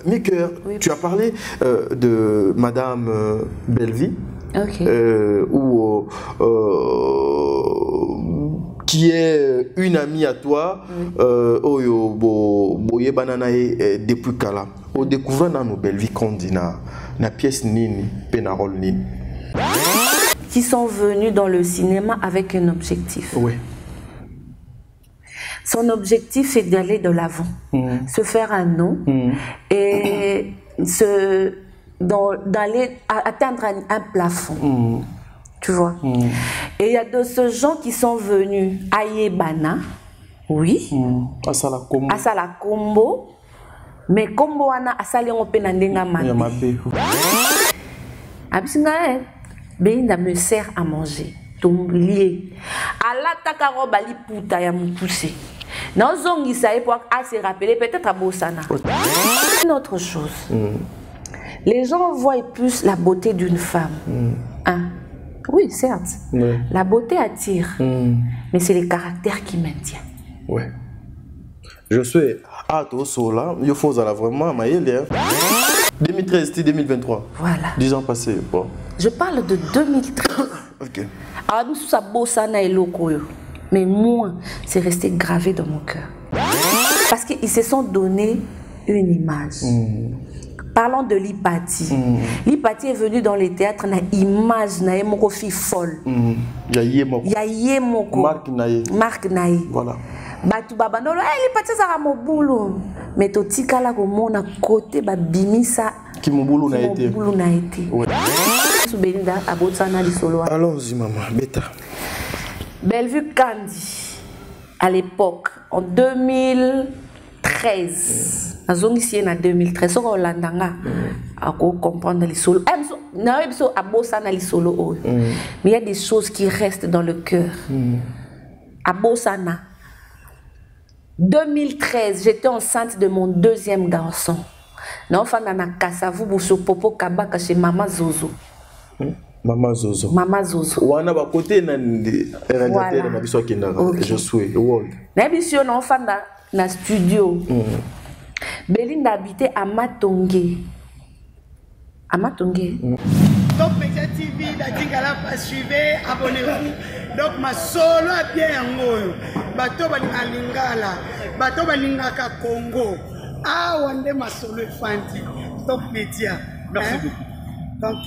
Micker, oui. Tu as parlé de Madame Bellevie, qui est une amie à toi, depuis Kala. Au découvert dans nos Bellevie Kondi na pièce nini, penarol nini. Qui sont venus dans le cinéma avec un objectif. Oui. Son objectif, c'est d'aller de l'avant, se faire un nom et d'aller atteindre un plafond. Tu vois. Et il y a de ce gens qui sont venus à Yebana, oui, à Sala Kombo, mais Kombo wana asali ngope na ndenga mabe. Abisinga Beinda me sert à manger. Lié. Allah takaroba li puta ya mupoussé. Non zongi ça pour se rappeler peut-être à Bossana. Une autre chose. Les gens voient plus la beauté d'une femme. Hein? Oui, certes. La beauté attire. Mais c'est le caractère qui maintient. Ouais. Je suis à Tosola, il faut vraiment 2013-2023. Voilà. 10 ans passés. Bon. Je parle de 2013. Ok. Mais moi, c'est resté gravé dans mon cœur. Parce qu'ils se sont donné une image. Parlons de Lipati. Lipati est venu dans les théâtres, na image, na une fille folle. Marc Naye. Voilà. Batu babandolo, Lipati ça mo boulot. Mais to tikala ko mona côté ba bimisa qui mon boulot n'a été. Ouais. Allons-y maman, bêta. Bellevue Kandi, à l'époque, en 2013, en 2013, on a comprendre les solos. Mais il y a des choses qui restent dans le cœur. À Bossana, 2013, j'étais enceinte de mon deuxième garçon. Non, na Kasavu buso popo kabaka chez Mama Zozo. Mama Zozo. Mama Zozo. Wana ba côté na réalisateur na biso kinara. Je suis world. Na biso na fanda na studio. Belinda habité à Matongé. À Matongé. Donc Média TV, la Tingala pas suivez, abonnez-vous. Donc ma solo a bien ngoyo. Bato ba lingala, bato ba lingaka Congo. Ah, Wande ma solo fanti. Top Média. Merci beaucoup. Donc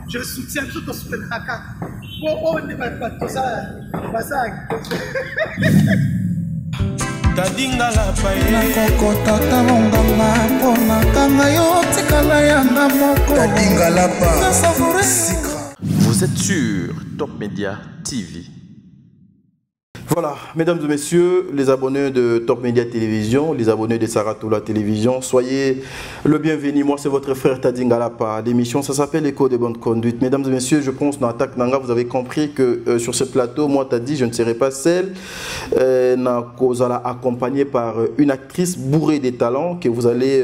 je soutiens tout ce que Kaka. Oh, on est pas ça. Tadingala paye nakokota talongama mpona kanga yo tikala yanga moko Tadingala pa. Vous êtes sur Top Média TV. Voilà, mesdames et messieurs, les abonnés de Top Média Télévision, les abonnés de Saratoula Télévision, soyez le bienvenu. Moi, c'est votre frère Tadingalapa. L'émission, ça s'appelle Écho de bonne conduite. Mesdames et messieurs, je pense dans Attaque Nanga, vous avez compris que sur ce plateau, moi, Tadi, je ne serai pas seul. Accompagné par une actrice bourrée de talents que vous allez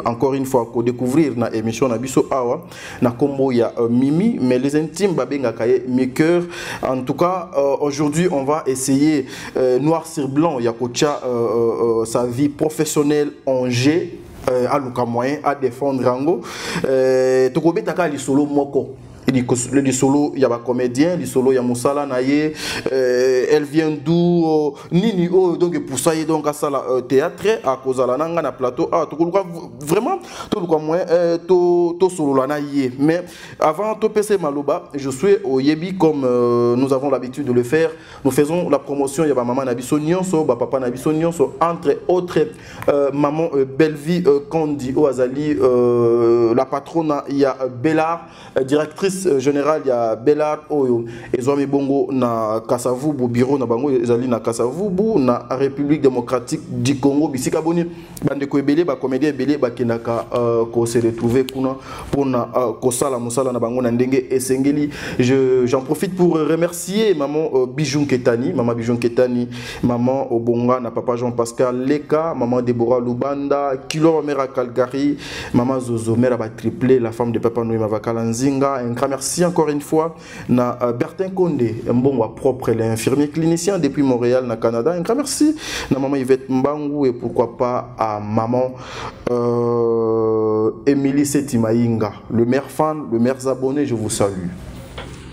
encore une fois découvrir dans l'émission Nabiso Awa. Na Kombo, il y a Mimi, mais les intimes, Babenga Kaye, Micker. En tout cas, aujourd'hui, on va essayer noir sur blanc, Yakocha, sa vie professionnelle en G, à Luka moyen, à défendre Rango. Tokobe Taka li solo moko. Le solo, il y a un comédien, le solo, il y a Moussala Naye, elle vient d'où, Nini, donc pour ça, il y a donc à ça théâtre, à cause de la nanga, na plateau, vraiment, tout le moins, tout solo la Naye. Mais avant, tout PC Malouba, je suis au Yebi comme nous avons l'habitude de le faire. Nous faisons la promotion, il y a maman Nabiso Nyonso, papa Nabiso Nyonso, entre autres, maman Bellevie Kondi, Oazali, la patronne, il y a Bellard, directrice général il y a Bellard Oyo Ezwami Bongo na Kasavubu bureau na bango ezali na Kasavubu na République démocratique du Congo bisika boni bande ko ebele ba comédien ebele ba kinaka ko se retrouver kuna pona ko sala musala na bango na ndenge esengeli. J'en profite pour remercier maman Bijou Ketani, maman Bijou Ketani, maman Obonga na papa Jean-Pascal Leka, maman Deborah Lubanda, Kilo mère à Calgary, maman Zozo mère à triplé, la femme de papa Noima Vakalanzinga, un merci encore une fois na Bertin Condé, un bon propre, l'infirmier clinicien depuis Montréal, na Canada. Un grand merci na maman Yvette Mbangou et pourquoi pas à maman Émilie Setimaïnga, le maire fan, le maire abonné, je vous salue.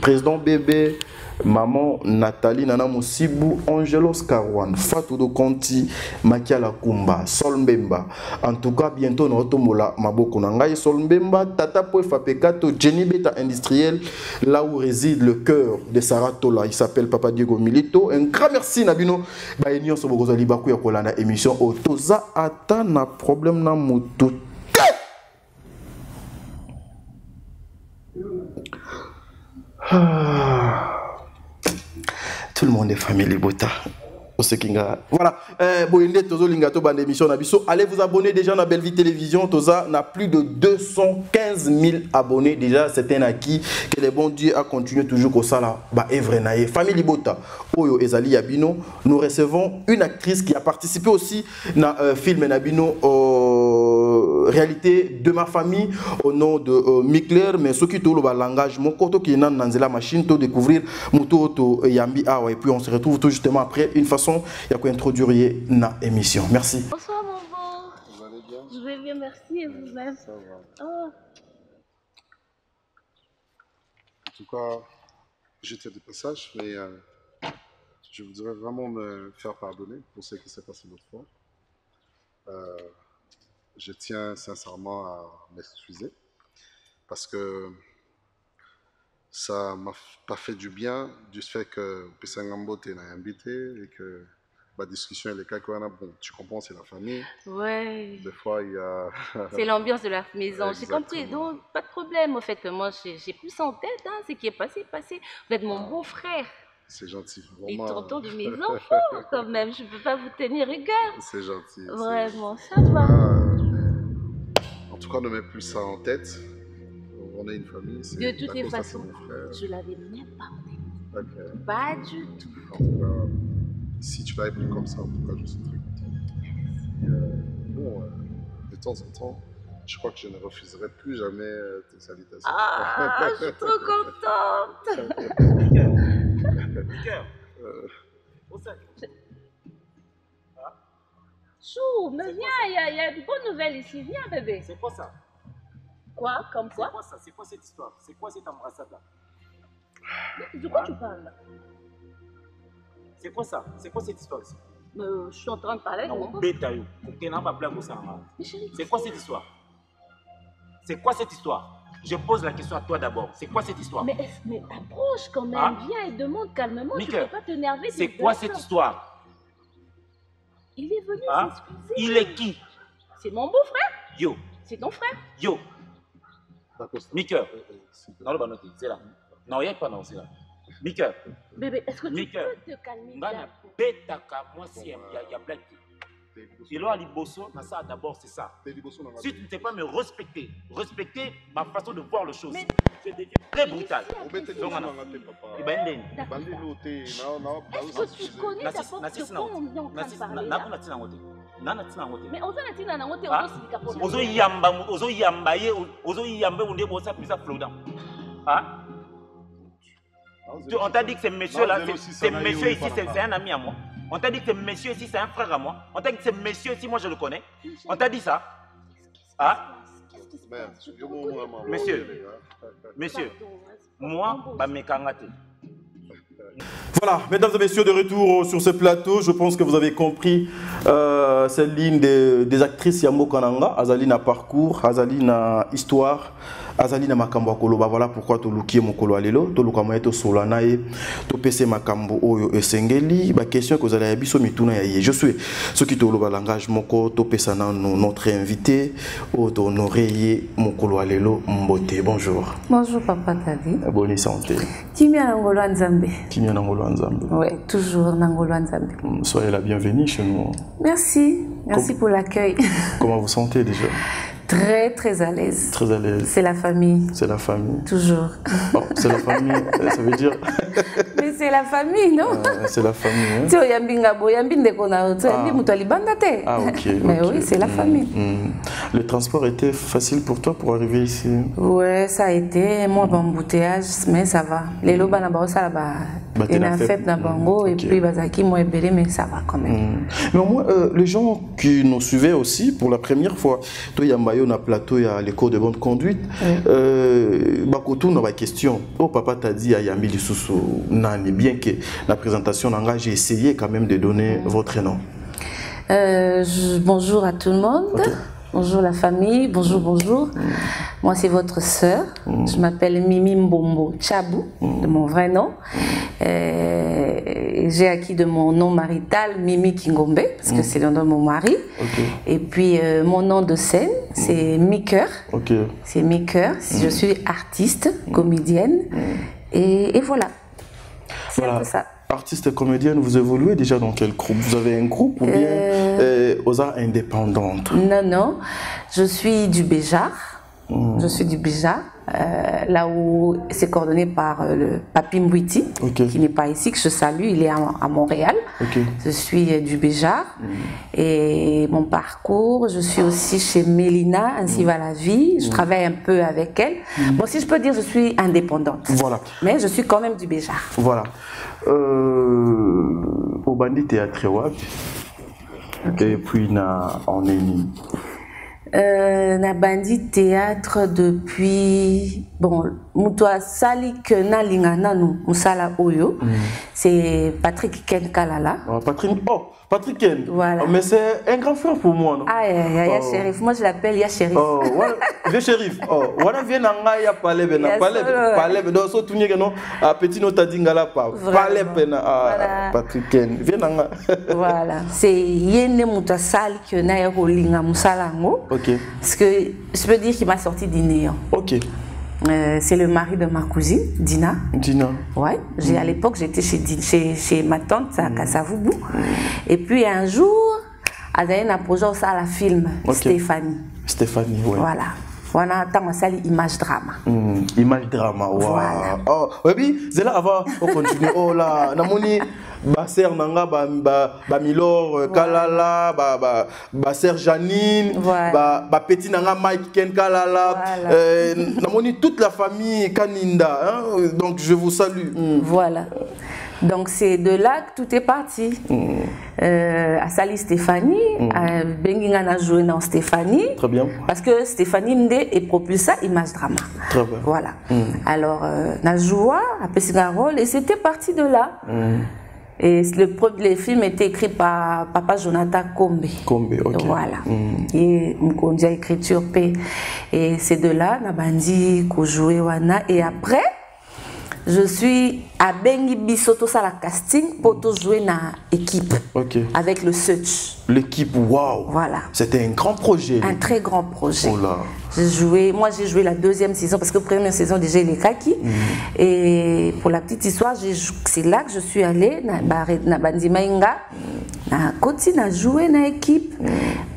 Président bébé, maman Nathalie Nana Moussibou, Angelos Karwan, Fatou do Conti, Makiala Kumba, Sol Mbemba. En tout cas, bientôt nous retombola Maboko Nangai, Sol Mbemba, Tata Poefa Pekato, Jenny Beta Industriel, là où réside le cœur de Sarah Tola. Il s'appelle Papa Diego Milito. Un grand merci Nabino. Baïnion Sobogozali Bakou Yakolana émission Otoza Ata na problème na mutu. Tout le monde est famille Bota. Voilà, allez vous abonner déjà à Belle Vie Télévision. Toza n'a plus de 215 000 abonnés déjà. C'est un acquis que le bon Dieu a continué toujours comme ça là. Famille Bota, Oyo Ezali Yabino. Nous recevons une actrice qui a participé aussi dans film Nabino réalité de ma famille au nom de Mikler, mais ce qui tout le langage mon koto qui est dans la machine to découvrir moto to yambi awa et puis on se retrouve tout justement après une façon il y a quoi introduire na émission. Merci. Bonsoir mon beau. Vous allez bien? Je vais bien, merci et vous-même. Ça va. Oh. En tout cas, j'étais de passage, mais je voudrais vraiment me faire pardonner pour ce qui s'est passé l'autre fois. Je tiens sincèrement à m'excuser parce que ça m'a pas fait du bien du fait que Pessangambo t'es invité et que la discussion est le cas qu'on a. Bon, tu comprends, c'est la famille. Ouais. Des fois, il y a... c'est l'ambiance de la maison. J'ai compris, donc pas de problème. Au fait, moi, j'ai plus ça en tête. Hein, ce qui est passé, passé. Vous êtes mon beau frère. C'est gentil. Et tonton de mes enfants, quand même. Je ne peux pas vous tenir rigueur. C'est gentil. Vraiment, ça va. En tout cas, ne mets plus ça en tête. On est une famille. De toutes les façons, je l'avais même pas en tête. Okay. Pas du tout. En tout cas, si tu l'avais pris comme ça, en tout cas, je suis très content. Bon, de temps en temps, je crois que je ne refuserai plus jamais tes salutations. Ah, je suis trop contente. Chou, mais viens, il y a de bonnes nouvelles ici. Viens, bébé. C'est quoi ça? Quoi? Comme quoi? C'est quoi ça? C'est quoi cette histoire? C'est quoi cette embrassade-là? De quoi tu parles? C'est quoi ça? C'est quoi cette histoire ici? Je suis en train de parler avec mon beau. C'est quoi cette histoire? C'est quoi cette histoire? Je pose la question à toi d'abord. C'est quoi cette histoire? Mais approche quand même. Hein? Viens et demande calmement. Tu ne peux pas t'énerver. C'est quoi cette histoire? Il est venu s'excuser. Il est qui? C'est mon beau-frère. Yo. C'est ton frère. Yo. Mickey. Non, c'est là. Non, il n'y a pas, non, c'est là. Mickey. Bébé, est-ce que tu peux te calmer? Moi, si il y a blague. Et là, Liboso, ça d'abord, c'est ça. Si tu ne sais pas me respecter ma façon de voir les choses, je deviens très brutal. Est-ce que tu connais d'abord de quoi on est en train de parler là? Mais on s'en a on t'a dit que ce monsieur-là, c'est monsieur ici, c'est un ami à moi. On t'a dit que ce monsieur ici, c'est un frère à moi. On t'a dit que ce monsieur ici, moi je le connais. On t'a dit ça. Monsieur, moi, je me kangate. Voilà, mesdames et messieurs, de retour sur ce plateau, je pense que vous avez compris cette ligne des actrices Yambo Kananga, Azalina parcours, Azalina histoire, Azalina Makambo Koloba. Voilà pourquoi tu lukié mon kolo alelo, tu lukamoye to solanae, tu pese Makambo Oyo Esengeli. La question que vous allez abisso mituna yaye. Je suis ce qui te loba langage moko, tu pese notre invité, ou tu honoré mon kolo alelo Mbote. Bonjour. Bonjour papa Tadi. Bonne santé. Kimia Nangolo Nzambe. Kimia Nangolo Nzambe. Oui, toujours Nangolo Nzambe. Soyez la bienvenue chez nous. Merci. Merci pour l'accueil. Comment vous sentez déjà? Très, très à l'aise. Très à l'aise. C'est la famille. C'est la famille. Toujours. Oh, c'est la famille, ça veut dire... Mais c'est la famille, non? C'est la famille. Hein? Ah, ok. Mais oui, c'est la famille. Le transport était facile pour toi pour arriver ici? Ouais, ça a été. Moi, embouteillage, mais ça va. Les lobes, il y a une fête dans Bango et puis Bazaki, moi, mais ça va quand même. Mais au moins, les gens qui nous suivaient aussi pour la première fois, toi, il y a Mayo, na plateau, il y a les cours de bonne conduite. Bakotou, on a une question. Oh, papa t'a dit à Yambi Lisusu, Nani, bien que la présentation, j'ai essayé quand même de donner votre nom. Bonjour à tout le monde. Okay. Bonjour la famille, bonjour, bonjour. Moi, c'est votre sœur. Je m'appelle Mimi Mbombo Tchabou, de mon vrai nom. J'ai acquis de mon nom marital Mimi Kingombe, parce que c'est le nom de mon mari. Okay. Et puis, mon nom de scène, c'est Miker. Okay. C'est Miker. Je suis artiste, comédienne. Et voilà. C'est un peu ça. Artiste et comédienne, vous évoluez déjà dans quel groupe? Vous avez un groupe ou bien aux arts indépendantes? Non, non. Je suis du Béjar. Je suis du Béjar, là où c'est coordonné par le Papi Mbouiti, qui n'est pas ici, que je salue, il est à Montréal. Je suis du Béjar. Et mon parcours, je suis aussi chez Mélina, Ainsi va la vie. Je travaille un peu avec elle. Bon, si je peux dire, je suis indépendante. Voilà. Mais je suis quand même du Béjar. Voilà. Au Bandit Théâtre Wab, et puis on est mis. Na Bandit Théâtre depuis bon mutoa sali que na lingana nu musala oyo c'est Patrick Ken Kalala. Patrick Ken. Voilà. Mais c'est un grand frère pour moi, non? Ah, ya Shérif. Moi, je l'appelle Ya Shérif. Oh, le Shérif. Oh, voilà, viens à ya palais, palais, donc so tu n'y non, petit nota dingala pa, palais pena, Patrick Ken. Viens à. Voilà. C'est yene mutoa sali que na ya rolinga musalango. Ok. Parce que je peux dire qu'il m'a sorti du néant. Ok. C'est le mari de ma cousine, Dina. Dina. Ouais. À l'époque, j'étais chez ma tante à Kassavoubou. Et puis un jour, elle a posé ça à la film, Stéphanie. Stéphanie, ouais. Voilà. Voilà, tant ça image drama. Image drama, wow. Voilà. Oh, oui, c'est là avant, on continue. Oh là, namoni, ba sœur nanga, ba Milor Kalala, ba sœur Janine, ba petit nanga Mike Ken Kalala, namoni toute la famille Kaninda. Hein? Donc je vous salue. Voilà. Donc c'est de là que tout est parti. À Sali Stéphanie, Benginga n'a joué dans Stéphanie. Très bien. Parce que Stéphanie Ndé est propulsée image drama. Très bien. Voilà. Alors, n'a joué, a fait un rôle et c'était parti de là. Et le film était écrit par Papa Jonathan Kombe. Kombe, ok. Voilà. Et Mkondia écriture P. Et c'est de là, n'a bandi, qu'on jouait wana. Et après, je suis à Bengi Bisoto à la casting pour jouer dans l'équipe. Avec le Search. L'équipe, waouh. Voilà. C'était un grand projet. Un très grand projet. Oh là. Moi j'ai joué la deuxième saison parce que la première saison déjà il est kaki. Et pour la petite histoire, c'est là que je suis allée na Bandi Mainga. Na Koti na joué dans l'équipe.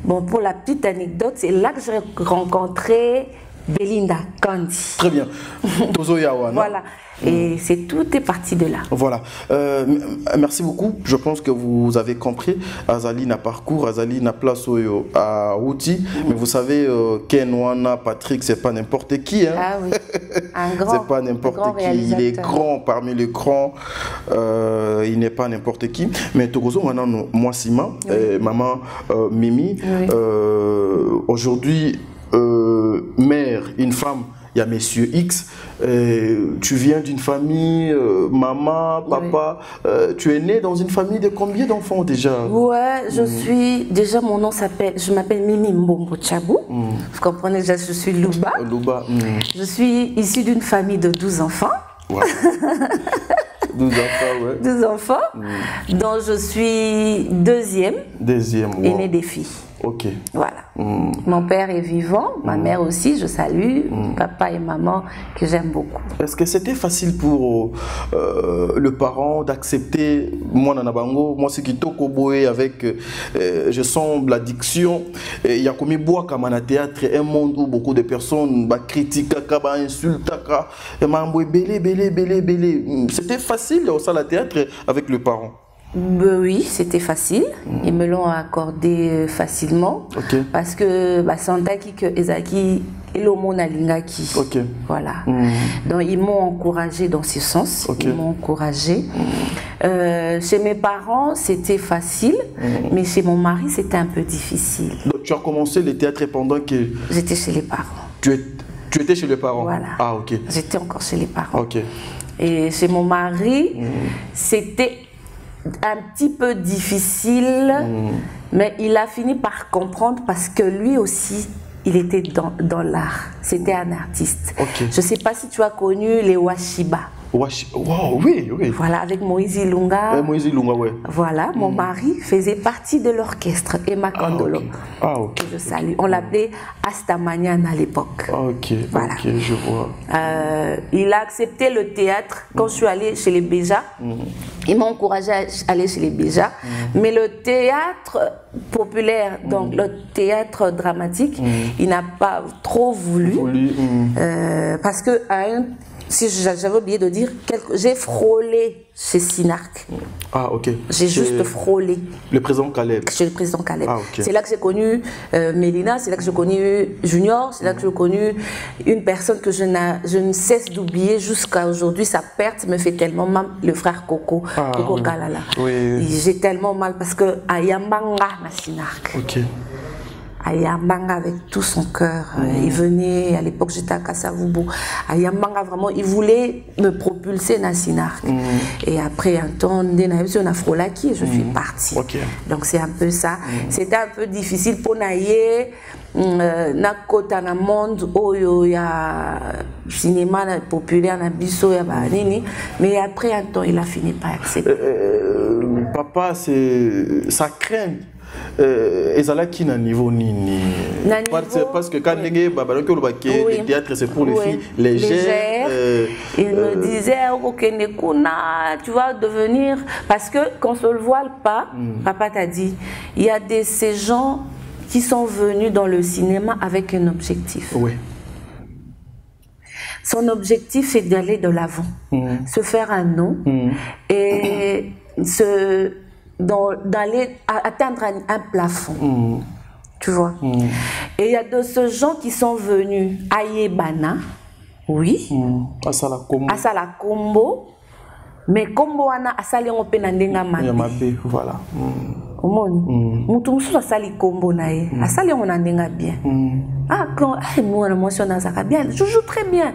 Bon, pour la petite anecdote, c'est là que j'ai rencontré Belinda Kandi. Très bien. Tozo Yawa. Voilà. Et tout est parti de là. Voilà. Merci beaucoup. Je pense que vous avez compris. Azali n'a parcours, Azali n'a place à Outi. Mais vous savez, Ken Wana, Patrick, c'est pas n'importe qui. Hein? Ah oui. Un grand. C'est pas n'importe qui. Il est grand parmi les grands. Il n'est pas n'importe qui. Mais Togozo, maintenant, moi, Sima, maman Mimi, aujourd'hui, mère, une femme. Il y a Monsieur X, tu viens d'une famille, maman, papa, tu es né dans une famille de combien d'enfants déjà? Ouais, je suis, déjà mon nom s'appelle, je m'appelle Mimi Mbombo Tchabou, vous comprenez déjà, je suis Louba. Louba. Je suis issue d'une famille de 12 enfants. Wow. 12 enfants, ouais. 12 enfants, dont je suis deuxième wow. aînée des filles. Ok. Voilà. Mon père est vivant, ma mère aussi, je salue, papa et maman que j'aime beaucoup. Est-ce que c'était facile pour le parent d'accepter moi Nanabango, moi c'est qui tokoboé avec je semble l'addiction, il y a comme bois comme un théâtre, un monde où beaucoup de personnes critiquent, insultent, c'était facile au salle à théâtre avec le parent? Oui, c'était facile. Ils me l'ont accordé facilement. Parce que Santaki que Ezaki et l'homo Alingaki. Voilà. Donc ils m'ont encouragé dans ce sens. Ils m'ont encouragé. Chez mes parents, c'était facile, mais chez mon mari, c'était un peu difficile. Donc tu as commencé le théâtre pendant que... J'étais chez les parents. Tu étais chez les parents? Voilà. Ah, ok. J'étais encore chez les parents. Et chez mon mari, c'était un petit peu difficile, mais il a fini par comprendre parce que lui aussi, il était dans l'art. C'était un artiste. Je ne sais pas si tu as connu les Washiba. Wow, oui. Voilà, avec Moïse Ilunga. Moïse Ilunga, ouais. Voilà, mon mari faisait partie de l'orchestre, Emma Kandolo. Que je salue. On l'appelait Astamanian à l'époque. Voilà. Je vois. Il a accepté le théâtre quand je suis allée chez les Béja. Il m'a encouragé à aller chez les Béja. Mais le théâtre populaire, donc le théâtre dramatique, il n'a pas trop voulu. Parce que si j'avais oublié de dire, j'ai frôlé chez Sinark. J'ai juste frôlé. Le président Caleb. Chez le président Caleb. C'est là que j'ai connu Mélina, c'est là que j'ai connu Junior, c'est là que j'ai connu une personne que je ne cesse d'oublier jusqu'à aujourd'hui. Sa perte me fait tellement mal, le frère Coco, Coco Kalala. J'ai tellement mal parce que Ayambanga na Sinark. Ayambanga avec tout son cœur. Il venait, à l'époque j'étais à Kassavubu. Ayambanga vraiment, il voulait me propulser dans Sinark. Et après un temps, on a frôlaki et je suis partie. Donc c'est un peu ça. C'était un peu difficile pour naïe. Na kota na monde où il y a cinéma populaire na biso ya banini, mais après un temps il a fini par accepter. Papa, c'est ça craint. Ezalaki na niveau nini? Parce que quand le théâtre c'est pour les filles légères. Il me disait tu vas devenir, parce que qu'on se le voile pas, papa t'a dit, il y a ces gens qui sont venus dans le cinéma avec un objectif. Son objectif c'est d'aller de l'avant, se faire un nom et d'aller atteindre un plafond. Tu vois. Et il y a de ces gens qui sont venus à Yebana, à Sala Kombo, mais Kombo ana asali on pe na ndenga mabe. Voilà. Mutu musu asali Kombo na ye, asali on na ndenga bien. Quand moi émotion na zaka bien, je joue très bien.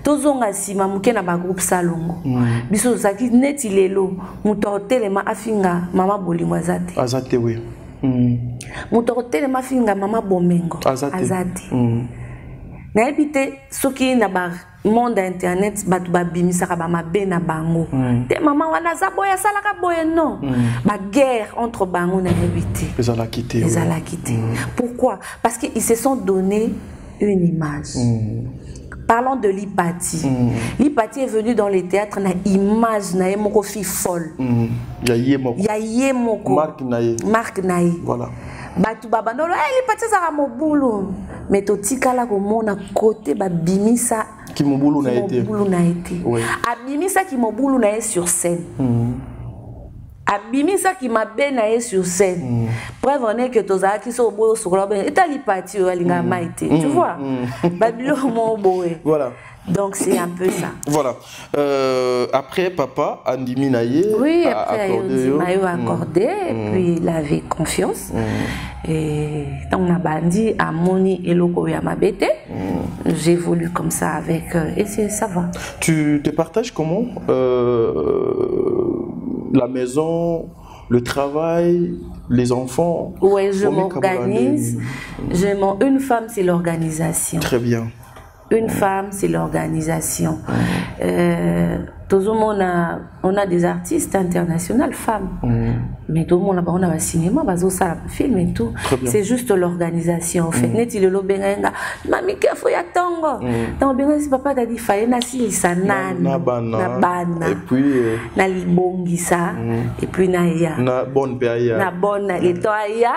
Tozonga sima muke na ba groupe salongo. Biso zaki neti lelo, mutu hotelema afinga mama bolingo azate. Azate oui. Mutu hotelema afinga mama bomengo. Azate. Na ebite soki na ba monde internet batu ba bimisaka ba mabe na bango. Te mama wana za boya salaka boye non. Ba guerre entre bango na ebite. Ils ont la quitté. Pourquoi? Parce qu'ils se sont donné une image. Parlons de Lipati. Lipati est venu dans les théâtres na image na moko fi folle. Ya yemoko. Marc Naye. Voilà. Batu babandolo Lipati za mobulu. Mais totikala komona côté ba bimisa qui mobulu na été. Abimisa qui mobulu na sur scène. Abimisa qui m'a bien sur scène. Preuve en est que Toza qui sont beaux sur la ben, et Lipati alinga maïté. Tu vois? Babilo mon boé. Voilà. Donc c'est un peu ça. Voilà. Après papa Andimi Naye. Oui, après Andimi a accordé et puis il avait confiance. Et dans ma bandit à Moni et Loko Yamabete, j'ai voulu comme ça avec et ça va. Tu te partages comment la maison, le travail, les enfants? Oui, je m'organise. Une femme, c'est l'organisation. Très bien. Une femme, c'est l'organisation. on a des artistes internationaux, femmes. Mais tout le monde on a un cinéma, un film et tout. C'est juste l'organisation. En fait, net il le benga, mami qu'il faut y attendre. Dans benga si papa t'a dit faille na si ça na bana. Et puis na libongi ça et puis na ya. Na bonne paya. Na bonne et toi ya.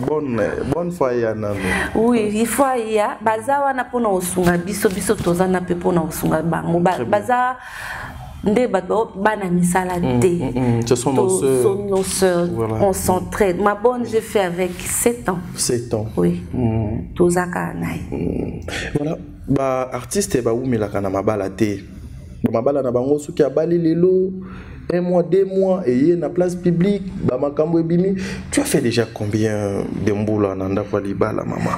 Bonne faille na. Oui, il faut ya. Bazawa na pona osunga biso toza na pe pona osunga bango. Baza nde bato bana misala te. Ce sont nos sœurs. Voilà. On s'entraide. Ma bonne, j'ai fait avec 7 ans. 7 ans. Oui. Tozaka nai. Voilà. Ba artiste ba umela kana mabala te. Mabala na bango suki abali lelo 1 mois, 2 mois et na place publique ba makambo ebimi. Tu as fait déjà combien de mboula nanda kwa libala maman?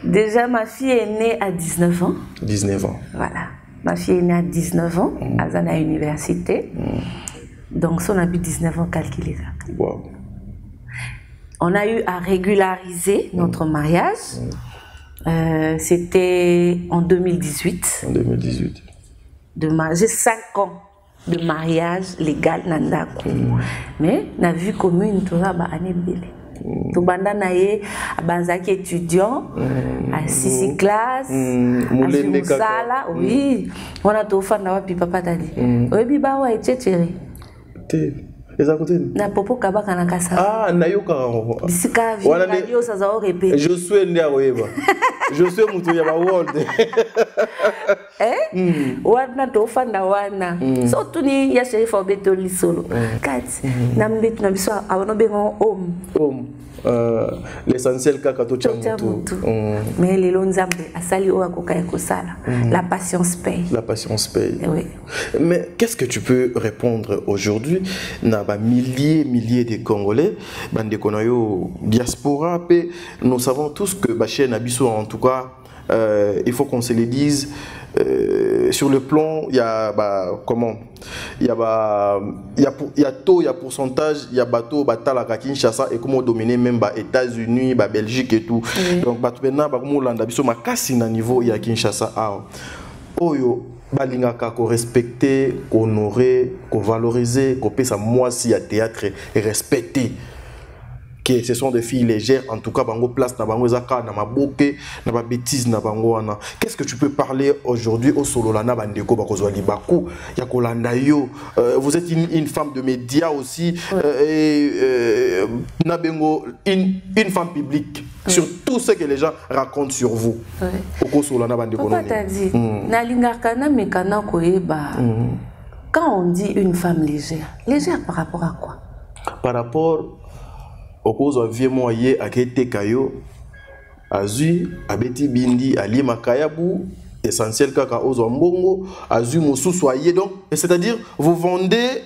Déjà, ma fille est née à 19 ans. 19 ans. Voilà. Ma fille est née à 19 ans, à la université. Donc, son habit 19 ans calculé. Wow. On a eu à régulariser notre mariage. C'était en 2018. En 2018. J'ai 5 ans de mariage légal. Mais, on a vu commune, tout ça, année belle. Tout banda naye abanzaki étudiant à 6 classes à Musala oui on a tout fait na wapi papa tali oyebi ba wa etchere te eza côté na popo kabaka na kasa na yoka bisika video ça za répéter je suis ndé oyeba je suis mutu ya ba world wana to fanda wana so tuni ya Sheriff Obeto lisolo kati na mbetu na biso abono bengo homme l'essentiel kaka to chamutu mais les lonzambe asali o akoka ya kosala la patience paye. La patience paye. Oui. Mais qu'est-ce que tu peux répondre aujourd'hui na ba milliers de Congolais bande konayo diaspora pe nous savons tous que ba chaîne abiso en tout cas il faut qu'on se le dise. Sur le plan, il y a comment il y a pourcentage, il y a bateau batala ka Kinshasa et comment dominer même États-Unis, Belgique et tout. Donc bateau maintenant comme Hollande biso makasi na niveau il y a Kinshasa oyo balingaka ko respecter, ko honorer, ko valoriser, ko pesa moi si à théâtre et respecter. Que ce sont des filles légères, en tout cas, bango place na bango zaka na maboke na ba bêtise na bango wana. Qu'est-ce que tu peux parler aujourd'hui au solo lana bandeko bakozwa libaku ya kolanda yo? Vous êtes une femme de médias aussi et na bengo une femme publique sur tout ce que les gens racontent sur vous. Au solo lana bandeko na. Papa t'a dit na lingaka na mekana koyeba. Quand on dit une femme légère par rapport à quoi? Par rapport okozo vie moye akete kayo azui abeti bindi ali makayabu essentiel kaka ozo mbongo azui mosusu aye donc c'est-à-dire vous vendez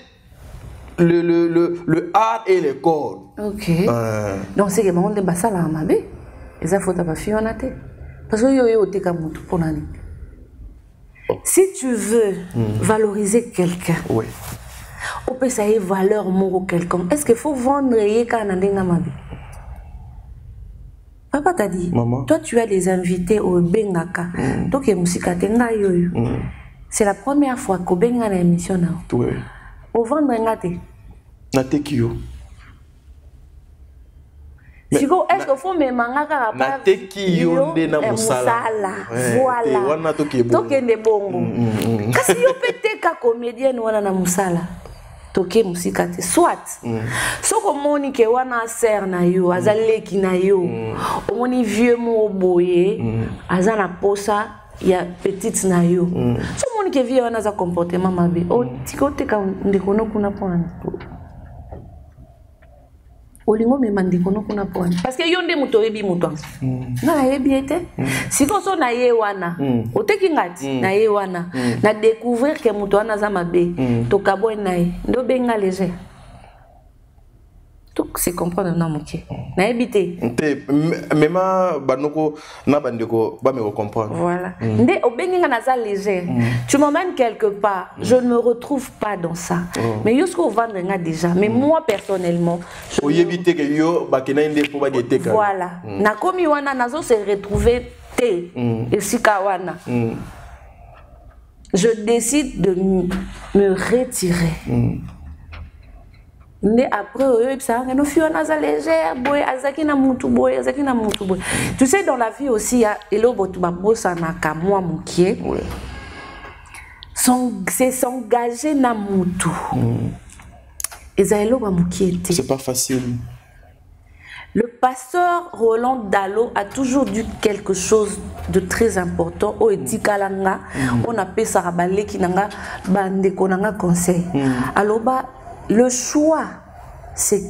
le art et le corps. OK. Donc c'est que on de basala mabe eza faute ba fionate parce que yo yo teka mutu ponani. Si tu veux valoriser quelqu'un. Oui. On peut savoir valeur moro quelqu'un. Est-ce qu'il faut vendre Papa t'a dit, maman. Toi tu as des invités au Bengaka. C'est la première fois qu'au Benga na émission. Oui. Au vendre ngate. Nate kiyo. Est-ce qu'il faut me mangaka na teki yonde na musala voilà wana tokende bongo kasi yo peteka comédienne wana na musala toke musika te soit soko moni ke wana ser na yo azaleki na yo omoni vieux mo boye azana posa ya petite na yo so moni ke vieux wana za comportement mabe o tikoteka ndikono kuna pona olingo me mandikono kuna pona parce que yonde muto yebi muto na yebi ete siko so na ye wana oteki ngati na ye wana na découvrir que muto wana za mabe to kabo na ye ndo benga léger tout c'est comprendre na moké na yebité même banoko na bandeko ba me comprendre voilà ndé obenga na za léger tu m'emmènes quelque part je ne me retrouve pas dans ça mais yosko vendre nga déjà mais moi personnellement o yebité que yo ba kena inde pour ba déteka voilà na komi wana nazo se retrouver T. Et Sikawana. Je décide de me retirer. Mais après, tu sais, dans la vie aussi, il y a c'est s'engager na mutu. C'est pas facile. Le pasteur Roland Dalo a toujours dit quelque chose de très important. On appelle ça conseil. Alors, le choix, c'est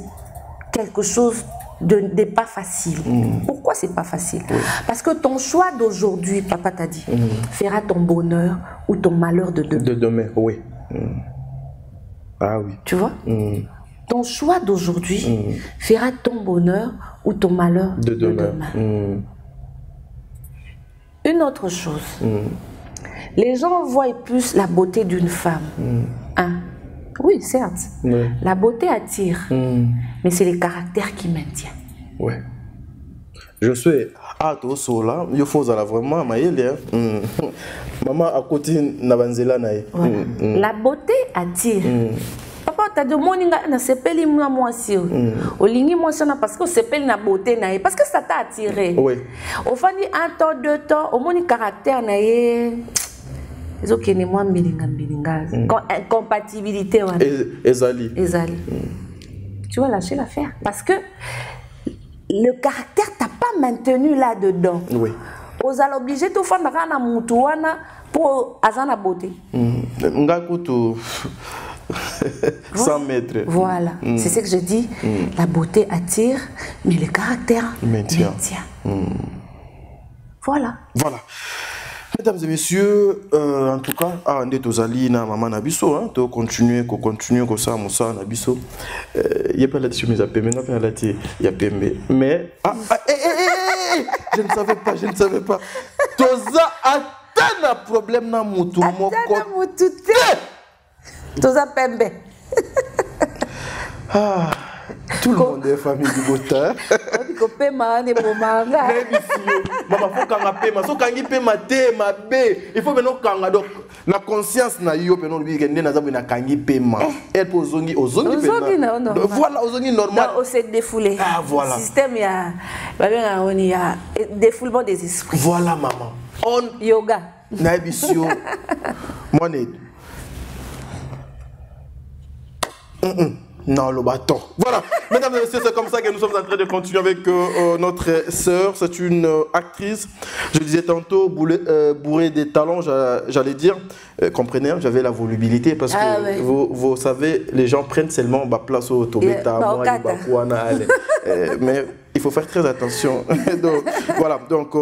quelque chose de pas facile. Pourquoi c'est pas facile? Parce que ton choix d'aujourd'hui, papa t'a dit, fera ton bonheur ou ton malheur de demain. De demain, oui. Ah oui. Tu vois? Ton choix d'aujourd'hui fera ton bonheur ou ton malheur de demain. Une autre chose, les gens voient plus la beauté d'une femme. Hein? Oui, certes. La beauté attire, mais c'est le caractère qui maintient. Oui. Je suis à tout cela, il faut vraiment maman à côté Navanzela nae. La beauté attire. Papa t'as dit moninga na sepeli moi si olingi moi sana parce que sepeli na beauté nae parce que ça t'a attiré. Oui. Au fin de un temps deux temps au moni caractère nae. Incompatibilité. Ezali. Tu vas lâcher l'affaire. Parce que le caractère t'a pas maintenu là-dedans. Oui. Vous allez obliger tout faire na mutuana pour azana beauté. Ngakutu 100 mètres. Voilà. C'est ce que je dis. La beauté attire, mais le caractère maintient. Voilà. Voilà. Mesdames et messieurs, en tout cas, on est aux alliés, maman Nabiso, hein, de continuer comme ça, Moussa Nabiso. Il n'y a pas là-dessus, mais il y a PMB. Mais, je ne savais pas. Toza atteint un problème dans mon tour. Toza PMB. Tout le monde est famille du Bota. Maman, faut qu'on appelle, ma so kangi pe ma te ma b. Il faut maintenant kanga donc la conscience na yo pe non lui gende na zabu na kangi pe ma. Elle pose ozongi non. Voilà ozongi normal. On s'est défoulé. Ah voilà. Système il y a défoulement des esprits. Voilà maman. On yoga. Na ebisio. Moi né. Non, le bâton. Voilà, mesdames et messieurs, c'est comme ça que nous sommes en train de continuer avec notre sœur. C'est une actrice, je disais tantôt, bourrée des talents, j'allais dire. Comprenez, j'avais la volubilité parce que vous savez, les gens prennent seulement ma place au Tobeta, mais il faut faire très attention. Donc, voilà, donc,